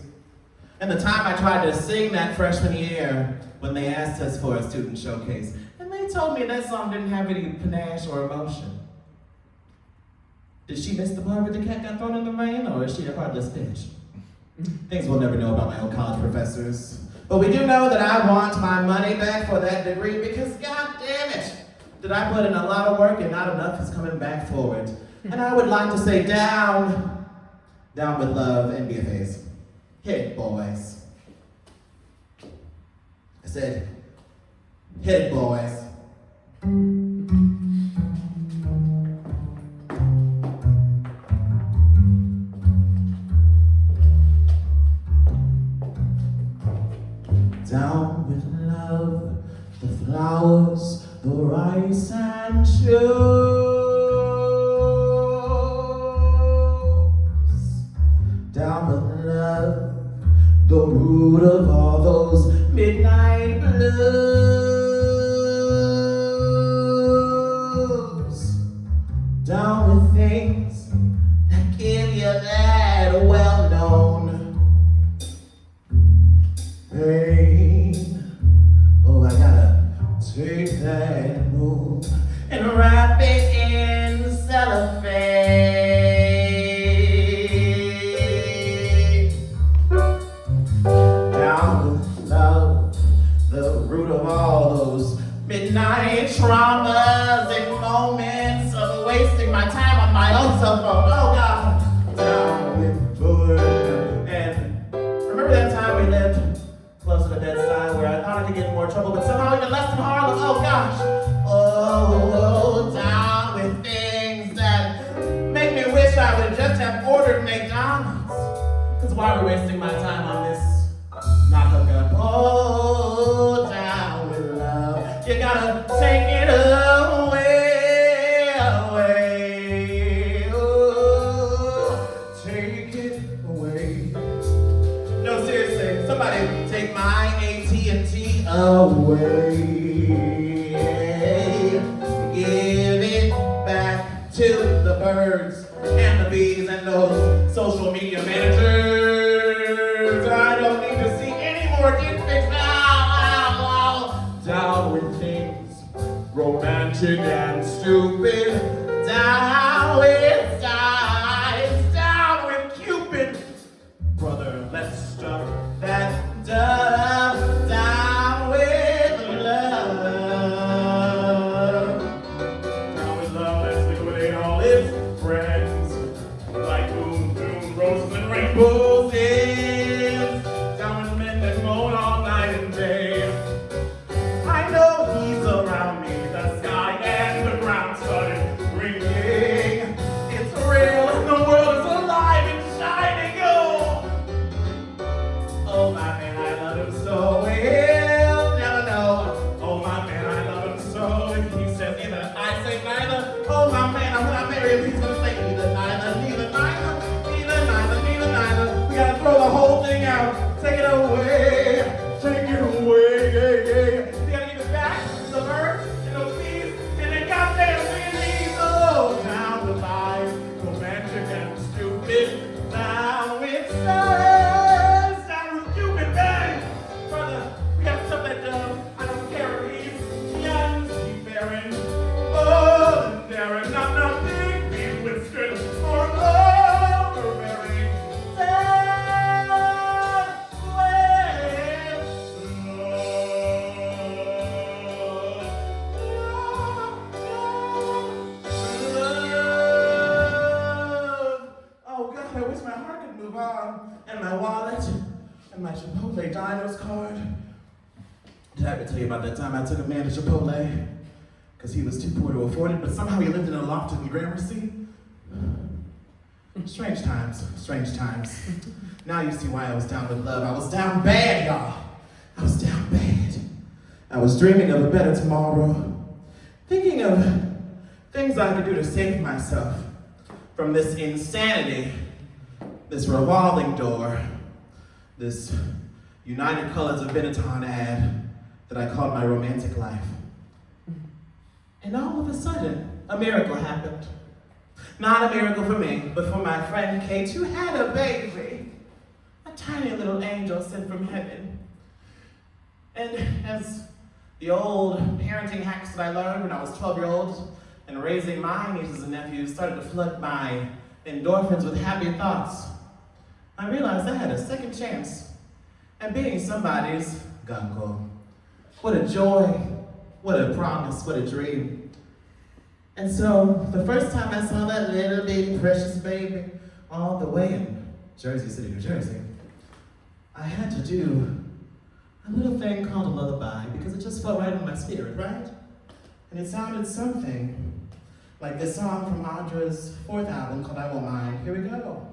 And the time I tried to sing that freshman year when they asked us for a student showcase. And they told me that song didn't have any panache or emotion. Did she miss the part where the cat got thrown in the rain, or is she a heartless bitch? Things we'll never know about my old college professors. But we do know that I want my money back for that degree because, god damn it, did I put in a lot of work and not enough is coming back forward. And I would like to say down with love and BFAs. Hit it, boys. I said, hit it, boys. Down with love, the flowers, the rice and shoes. Down with love, the root of all those midnight blues. Down with things that give you that well-known pain. Oh, I gotta take that moon and wrap it in cellophane. Down with love, the root of all those midnight traumas and moments of wasting my time on my own cell phone. Oh God. Down with good. And remember that time we lived close to the bedside where I thought I could get in more trouble, but somehow even less than Harlem. Oh gosh. Oh, down with things that make me wish I would just have ordered McDonald's. Cause why are we wasting my time on this? Not hook up. Oh, down with love. You gotta take it away, away. Oh, take it away. No, seriously, somebody take my AT&T away. Give it back to the birds and the bees and those social media managers. I don't need to see any more dick pics now. Down with things romantic and stupid. Down with dives. Down with Cupid. Brother, let's stop that dove. Down with love. Down with love, let's liquidate all its friends. Like boom, boom, roses and rainbows is. Down with men that moan all night and day. I know he's around me, the sky and the ground started ringing. It's real and the world is alive and shining. Oh my man, I love him so. He'll never know. Oh my man, I love him so. If he says either, I say neither. Oh my man, when I marry him, he's gonna say neither, neither, neither, neither, neither, neither, neither, neither. We gotta throw the whole thing out. Take it away. Take it away. We gotta give it back to the birds and the bees and the goddamn bees. Oh, down with life, romantic and stupid. Down with stars. Down with Cupid, bang. Brother, we gotta stop that dove. I don't care if he's young, he's barren. Oh, Darren, not nothing. He's whiskered or overbearing. Down with love. Oh God, I wish my heart could move on. And my wallet, and my Chipotle Dinos card. Did I ever tell you about that time I took a man to Chipotle? Because he was too poor to afford it, but somehow he lived in a loft in Gramercy? Strange times, strange times. Now you see why I was down with love. I was down bad, y'all. I was down bad. I was dreaming of a better tomorrow. Thinking of things I could do to save myself from this insanity, this revolving door, this United Colors of Benetton ad that I called my romantic life. And all of a sudden, a miracle happened. Not a miracle for me, but for my friend Kate, who had a baby. A tiny little angel sent from heaven. And as the old parenting hacks that I learned when I was 12-year-old and raising my nieces and nephews started to flood my endorphins with happy thoughts, I realized I had a second chance at being somebody's gunko. What a joy, what a promise, what a dream. And so, the first time I saw that little bitty precious baby all the way in Jersey City, New Jersey, I had to do a little thing called a lullaby because it just felt right in my spirit, right? And it sounded something like this song from Audra's fourth album called I Won't Mind. Here we go.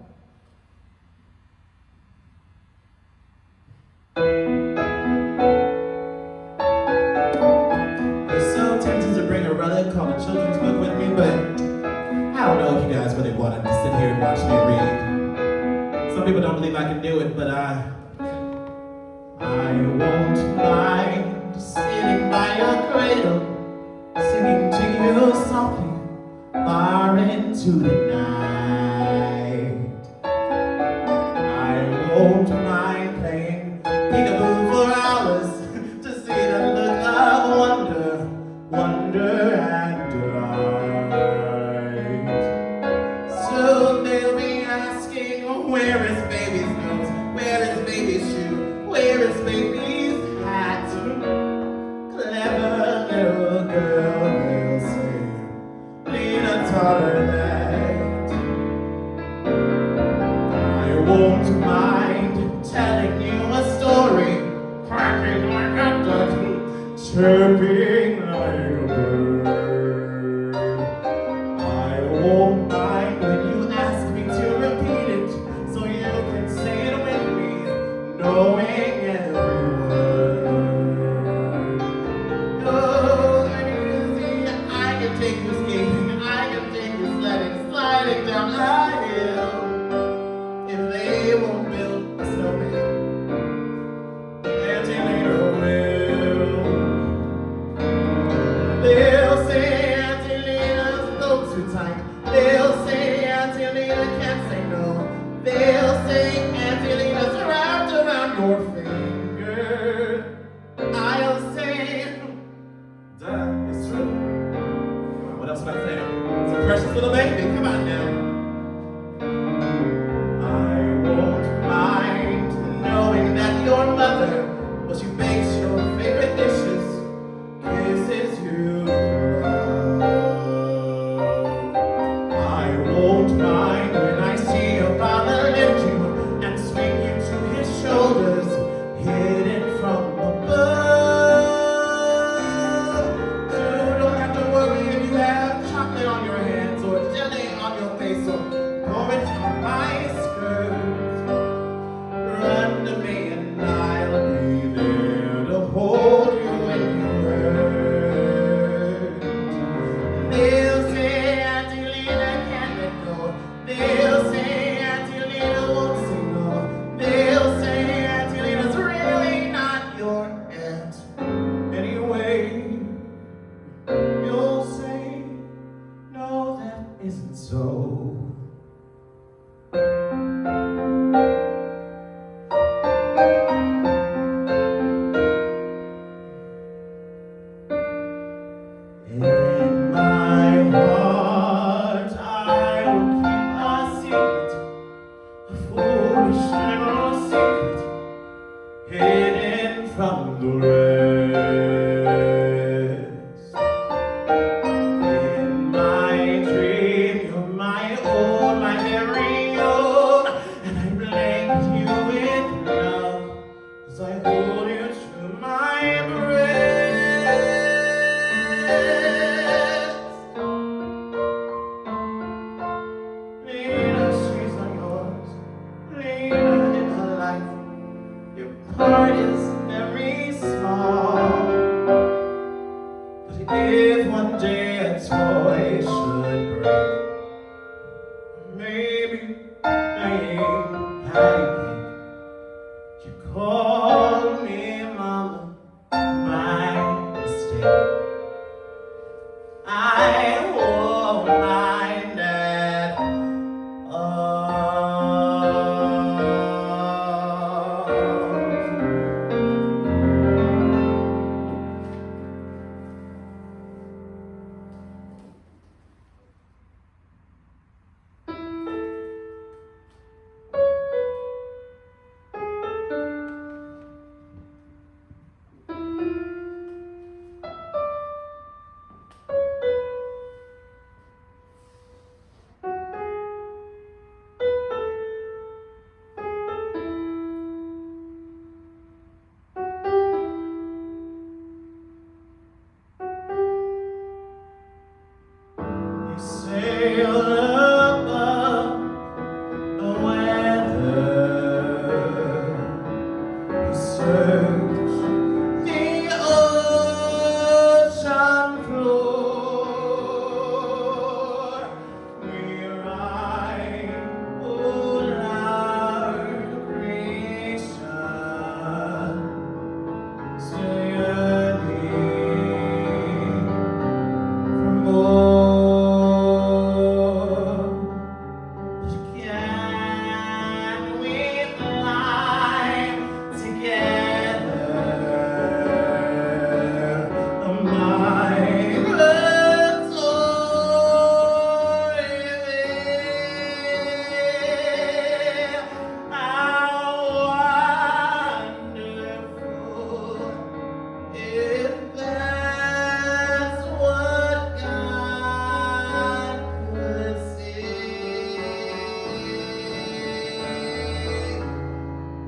Called a children's book with me, but I don't know if you guys really wanted to sit here and watch me read. Some people don't believe I can do it, but I won't mind sitting by your cradle, singing to you softly, far into the night. I won't mind playing peekaboo for hours to see that look of wonder and delight. Soon they'll be asking, where is baby's nose? Where is baby's shoe? Where is baby's hat? Clever little girl, they'll say, Lena taught her that. I won't mind telling you a story, cracking like a duck, chirping like a bird. I won't mind when you ask me to repeat it, so you can say it with me, knowing every word. Oh, I can take you skating, I can take you sledding, sliding down high hill. If they won't build a snowman, Auntie Lena will. They'll say Auntie Lena's throat too tight. They'll say Auntie Lena can't say no. They'll say Auntie Lena's wrapped around your finger. I'll say, duh, it's true. Come on, what else would I say? It's a precious little baby, come on now. I won't mind knowing that your mother, well, she bakes your favorite dishes, kisses you love. I won't mind when I see your father lift you and swing you to his shoulders, hidden from above. You don't have to worry if you have chocolate on your hands or jelly on your face or porridge on my skirt. Run to me and I'll be there to hold you when you hurt. They'll say Auntie Lena can't let go. They'll say Auntie Lena won't say no. They'll say Auntie Lena's really not your aunt. Anyway, you'll say, no, that isn't so. In my heart, I will keep a secret, a foolish little secret, hidden from the rest. In my dream, you're my own, my very own, and I blanket you with love as I hold you to my breast. Lena, she's not yours. Lena, in her life, your part is very small. But if one day a toy should break, maybe playing patty cake, you call me mama, my mistake. sail above the weather, we search the ocean floor, we write all our creation, still yearning for more. But can we fly together, a migrant soaring? How wonderful if that's what God could see.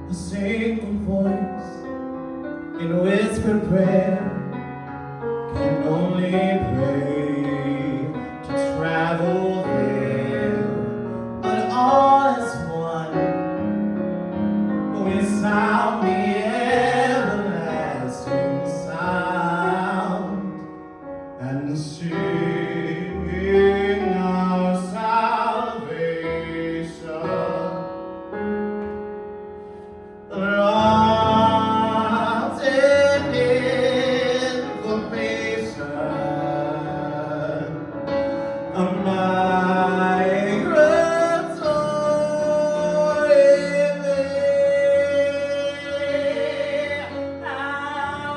A single voice in whispered prayer can only pray to travel there, but all is one. We sound the everlasting sound and sing our salvation. Lost in information, a migrant soaring there. How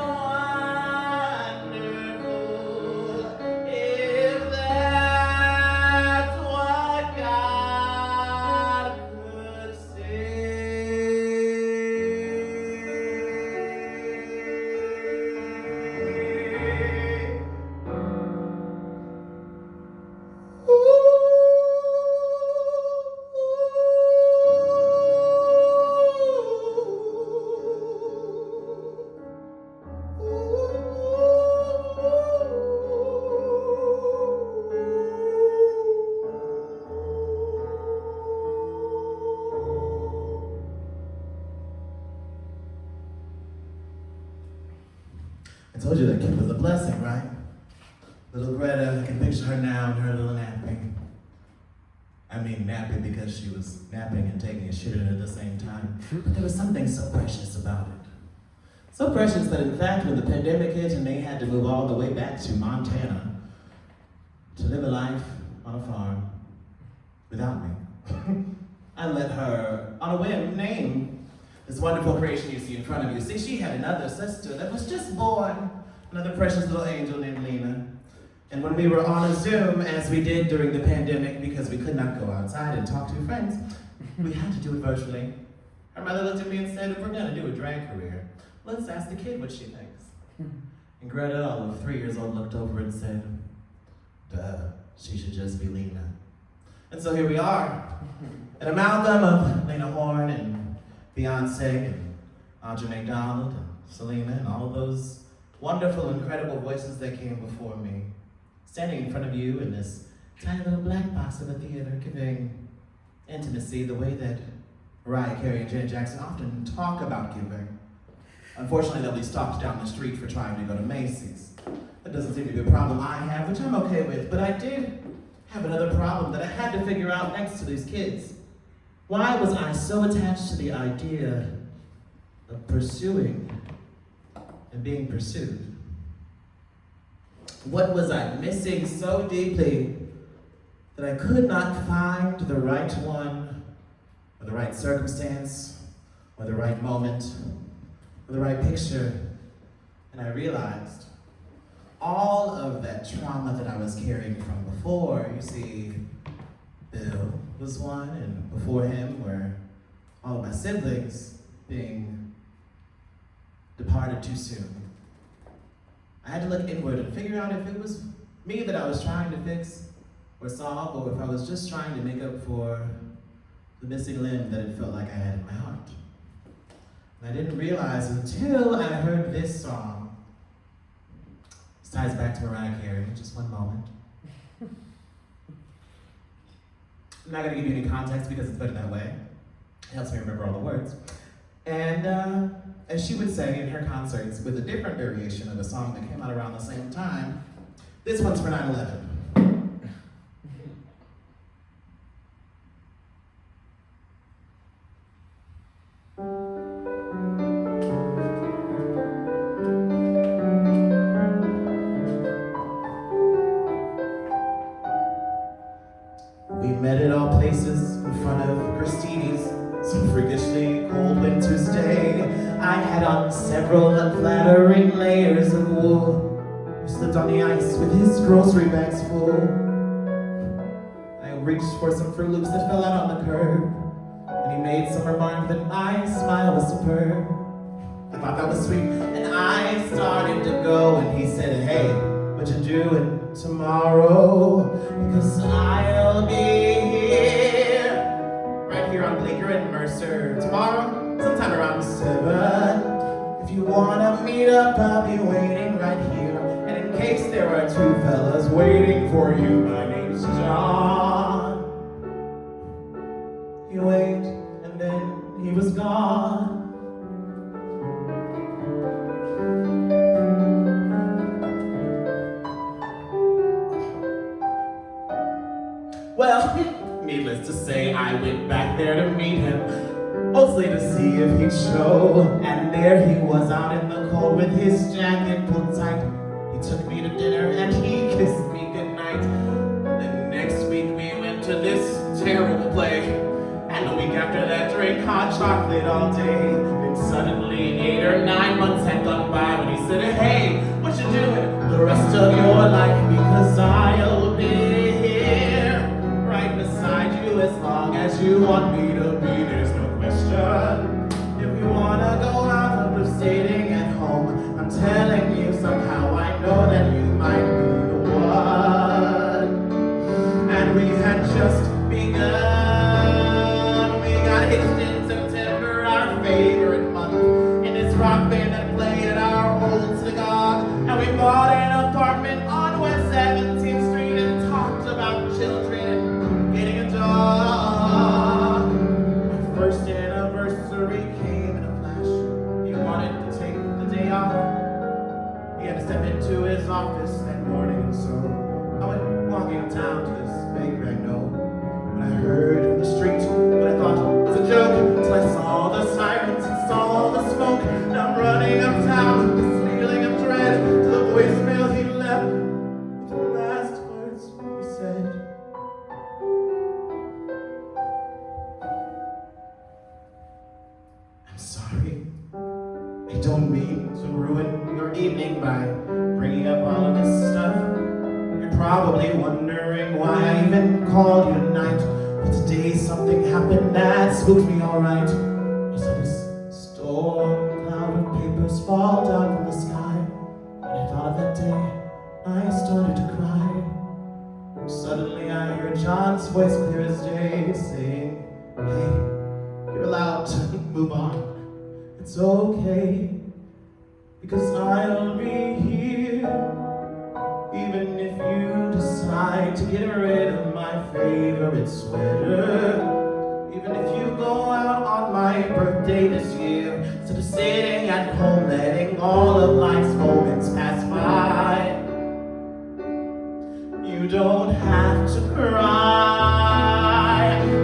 wonderful if that's what God could I told you that kid was a blessing, right? Little Greta, I can picture her now in her little nappy. I mean nappy because she was napping and taking a shit in it at the same time. But there was something so precious about it. So precious that in fact when the pandemic hit and they had to move all the way back to Montana to live a life on a farm without me, I let her, on a whim, name this wonderful creation you see in front of you. See, she had another sister that was just born, another precious little angel named Lena. And when we were on a Zoom, as we did during the pandemic, because we could not go outside and talk to friends, we had to do it virtually. Her mother looked at me and said, if we're gonna do a drag career, let's ask the kid what she thinks. And Greta, all of 3 years old, looked over and said, duh, she should just be Lena. And so here we are, an amalgam of Lena Horne and Beyonce and Audra McDonald and Selena and all of those wonderful, incredible voices that came before me, standing in front of you in this tiny little black box of a theater, giving intimacy the way that Mariah Carey and Janet Jackson often talk about giving. Unfortunately, they'll be stopped down the street for trying to go to Macy's. That doesn't seem to be a problem I have, which I'm okay with, but I did have another problem that I had to figure out next to these kids. Why was I so attached to the idea of pursuing and being pursued? What was I missing so deeply that I could not find the right one, or the right circumstance, or the right moment, or the right picture? And I realized all of that trauma that I was carrying from before. You see, Bill was one, and before him were all of my siblings being departed too soon. I had to look inward and figure out if it was me that I was trying to fix or solve, or if I was just trying to make up for the missing limb that it felt like I had in my heart. And I didn't realize until I heard this song. This ties back to Mariah Carey, just one moment. I'm not gonna give you any context because it's better that way. It helps me remember all the words. And as she would say in her concerts with a different variation of a song that came out around the same time, this one's for 9/11. We met at all places in front of Christini's, some freakishly cold winter's day. I had on several unflattering layers of wool. He slipped on the ice with his grocery bags full. I reached for some Fruit Loops that fell out on the curb, and he made some remark that my smile was superb. I thought that was sweet, and I started to go, and he said, "Hey, what you doing tomorrow? Because I'll be here, right here on Bleecker and Mercer tomorrow, sometime around 7. If you wanna meet up, I'll be waiting right here. And in case there are 2 fellas waiting for you, my name's John." He waved, and then he was gone. Well, needless to say, I went back there to meet him, mostly to see if he'd show. And there he was out in the cold with his jacket pulled tight. He took me to dinner and he kissed me goodnight. The next week we went to this terrible play, and the week after that drank hot chocolate all day. Then suddenly 8 or 9 months had gone by when he said, "Hey, what you doing the rest of your life? Because I'll be here right beside you as long as you want me to be. There's no question. If you wanna go out of staying at home, I'm telling you somehow I know that you might be the one." And we had just begun. We got hitched in September, our favorite month, in this rock band that played at our old synagogue. And we bought an apartment on West 17th Street and talked about children and getting a dog. Our first anniversary came in a flash. He wanted to take the day off. He had to step into his office that morning, and so I went walking uptown to this bakery I know. When I heard in the street what I thought was a joke, until I saw the sirens and saw the smoke. Now I'm running uptown with this feeling of dread to the voicemail he left with the last words he said. "I'm sorry. I don't mean to ruin your evening by bringing up all of this stuff. You're probably wondering why I even called you tonight. But today something happened that spooked me alright. I saw this storm cloud of papers fall down from the sky. When I thought of that day, I started to cry. Suddenly I heard John's voice clear as day saying, "Hey, you're allowed to move on. It's okay, because I'll be here. Even if you decide to get rid of my favorite sweater. Even if you go out on my birthday this year, instead of sitting at home letting all of life's moments pass by. You don't have to cry,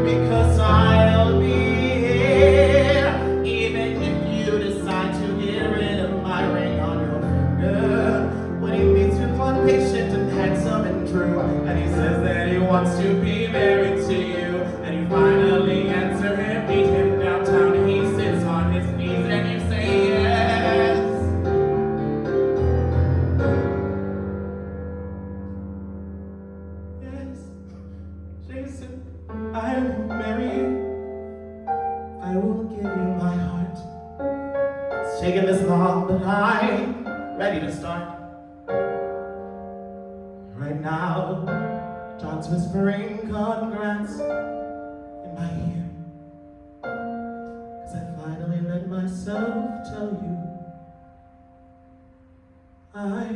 because I'll be here. Even if you decide to get rid of my ring on your finger. When he meets you one patient and handsome and true, and he says that he wants to be married to you, and you finally answer him, meet him downtown, and he sits on his knees, and you say yes. Yes, Jason, I will marry you. I will give you my heart. It's taken this long, but I'm ready to start. Right now, John's whispering congrats in my ear, 'cause I finally let myself tell you I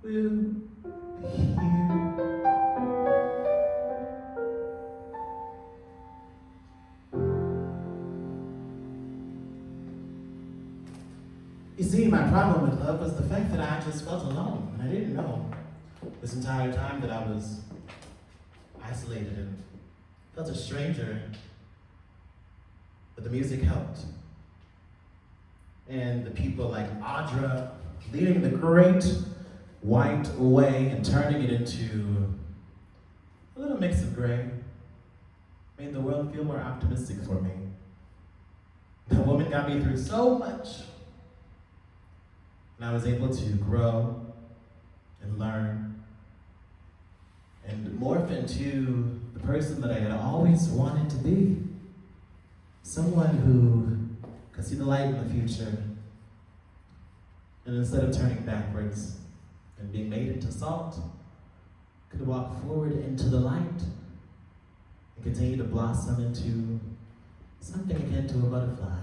will be here. of was the fact that I just felt alone. And I didn't know this entire time that I was isolated and felt a stranger. But the music helped. And the people like Audra leading the great white way and turning it into a little mix of gray made the world feel more optimistic for me. That woman got me through so much. And I was able to grow and learn and morph into the person that I had always wanted to be. Someone who could see the light in the future. And instead of turning backwards and being made into salt, could walk forward into the light and continue to blossom into something akin to a butterfly.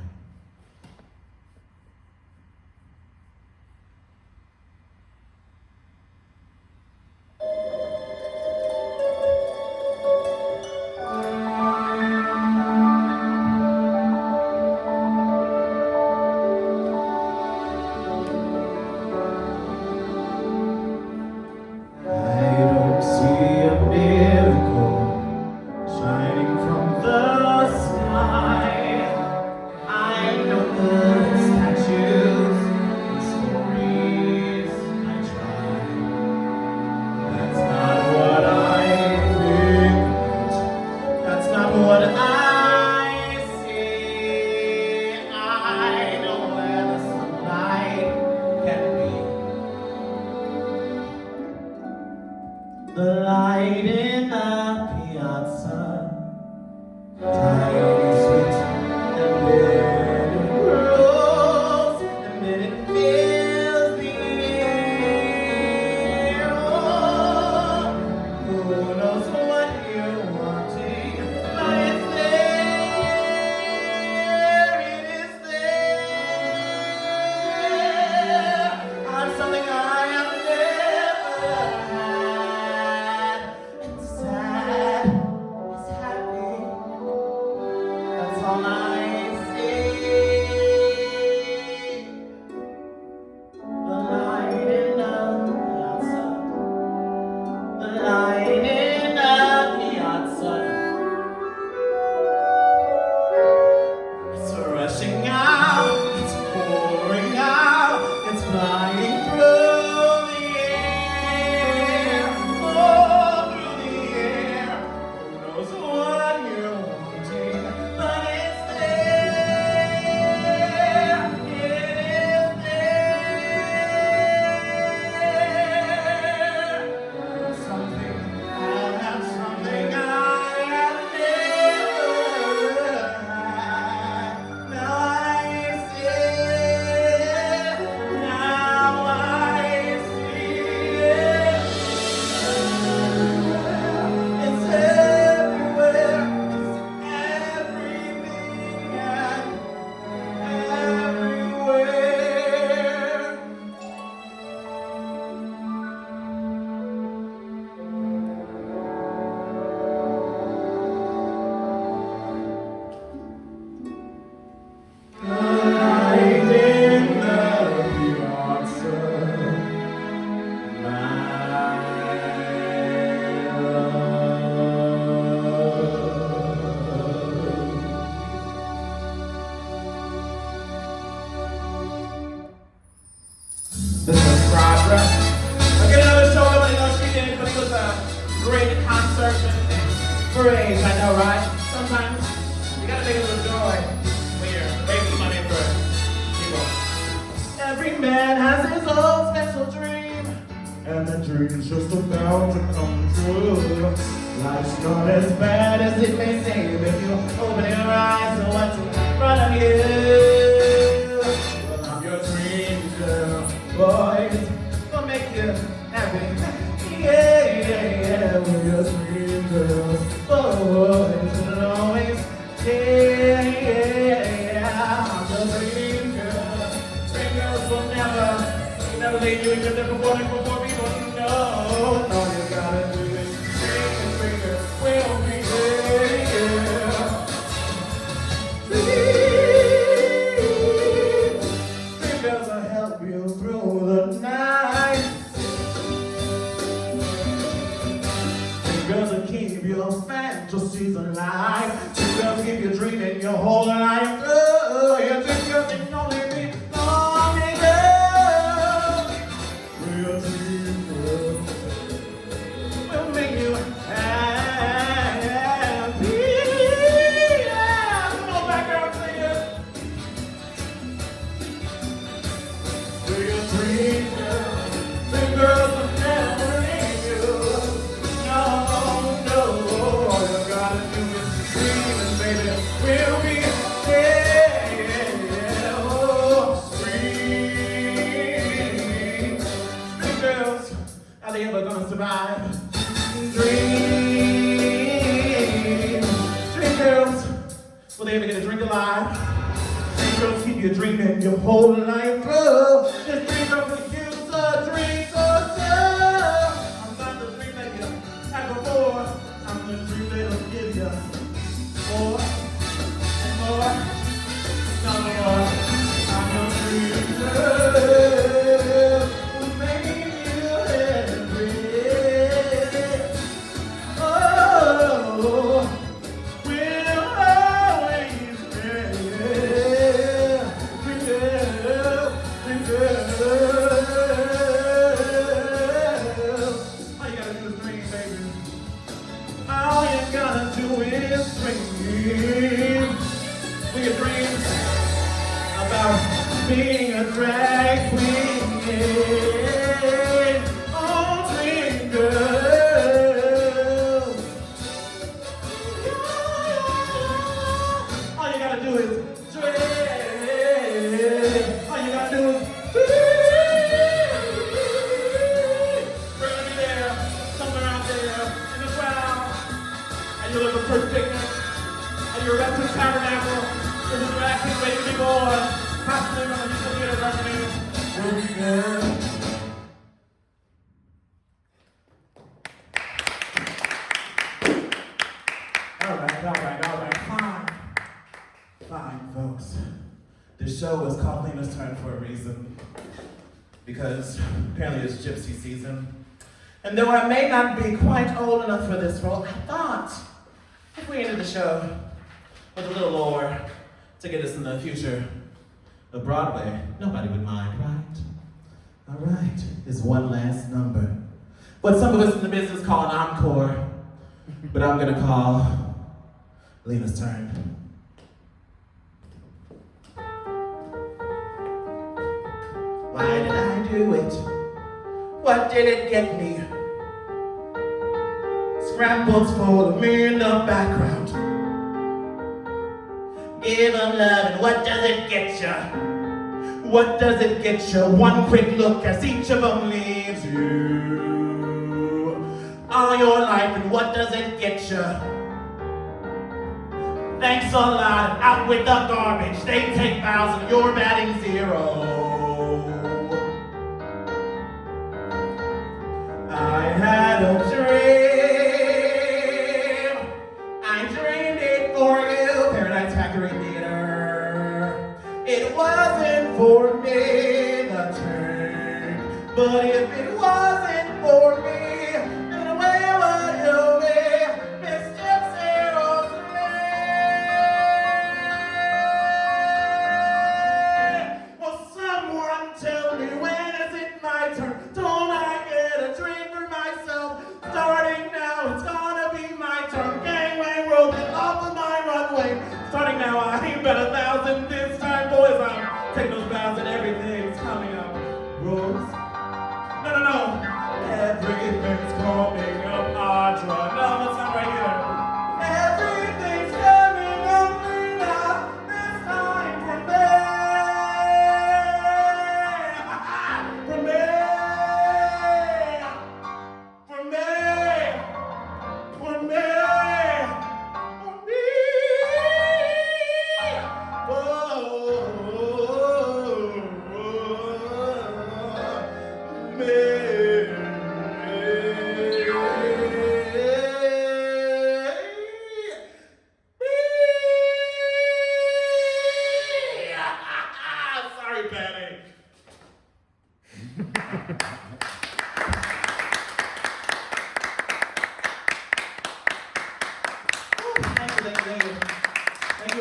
Help you through
girls will keep your fantasies alive. Two girls keep you dreaming your whole life through. You think you can only be lonely girl. Real dream girl will make you happy. Yeah. Come on back, girl, sing it. Real dream girl. Dream girls will never leave you. No, no. All you gotta do is dream and baby, we'll be there. Oh, dream. Dream girls, are they ever gonna survive? Dream. Dream girls, will they ever get a drink alive? Dream girls keep you dreaming your whole life through. This dream girl will give you a dream so tough. I'm not the dream that you had before. I'm the dream that'll give you more and more. No more. I'm your dream girl who made you happy. Oh, we'll always be dream girl, dream girl. All you gotta do is dream, baby. All you gotta do is dream. We can dream about being a drag queen. Oh, dream girl. All you gotta do is dream. All you gotta do is dream. We're gonna be there, somewhere out there in the crowd. And you look a perfect and you're at the tabernacle. There's a drag queen waiting to be born. Possibly from the musical theater resonating. We'll be there. All right. Fine, folks. This show was called Lena's Turn for a reason. Because apparently it's gypsy season. And though I may not be quite old enough for this role, I thought if we ended the show with a little lore to get us in the future of Broadway, nobody would mind, right? All right, here's one last number. What some of us in the business call an encore, but I'm gonna call Lena's Turn. Why did I do it? What did it get me? Scrapbooks full of me in the background. Give them love and what does it get ya? What does it get ya? One quick look as each of them leaves you. All your life and what does it get ya? Thanks a lot, out with the garbage. They take vows and you're batting zero. I had a dream. I dreamed it for you. Paradise Factory Theater. It wasn't for me, the turn. But if it wasn't for me, then where would you be, Miss Gypsy Rosalie? Will someone tell me when is it my turn? Don't I get a dream for myself? Starting now, it's gonna be my turn. Gangway rolling off of my runway. Starting now, I ain't bet 1,000 this time, boys. I'm taking those vows and everything's coming up. Rose? No. Everything's coming up, Audra. No, that's not right here. Everything's coming up, Lena. This time for me. For me. For me. For me. For me. Sorry, Patty.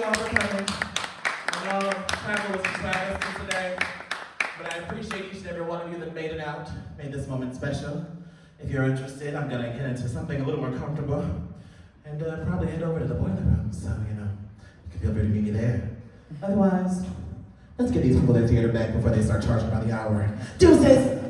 all for coming. I know travel was extravagant today, but I appreciate each and every one of you that made it out, made this moment special. If you're interested, I'm gonna get into something a little more comfortable and probably head over to the boiler room, so, you know, you can feel free to meet me there. Otherwise, let's get these people their theater back before they start charging by the hour. Deuces!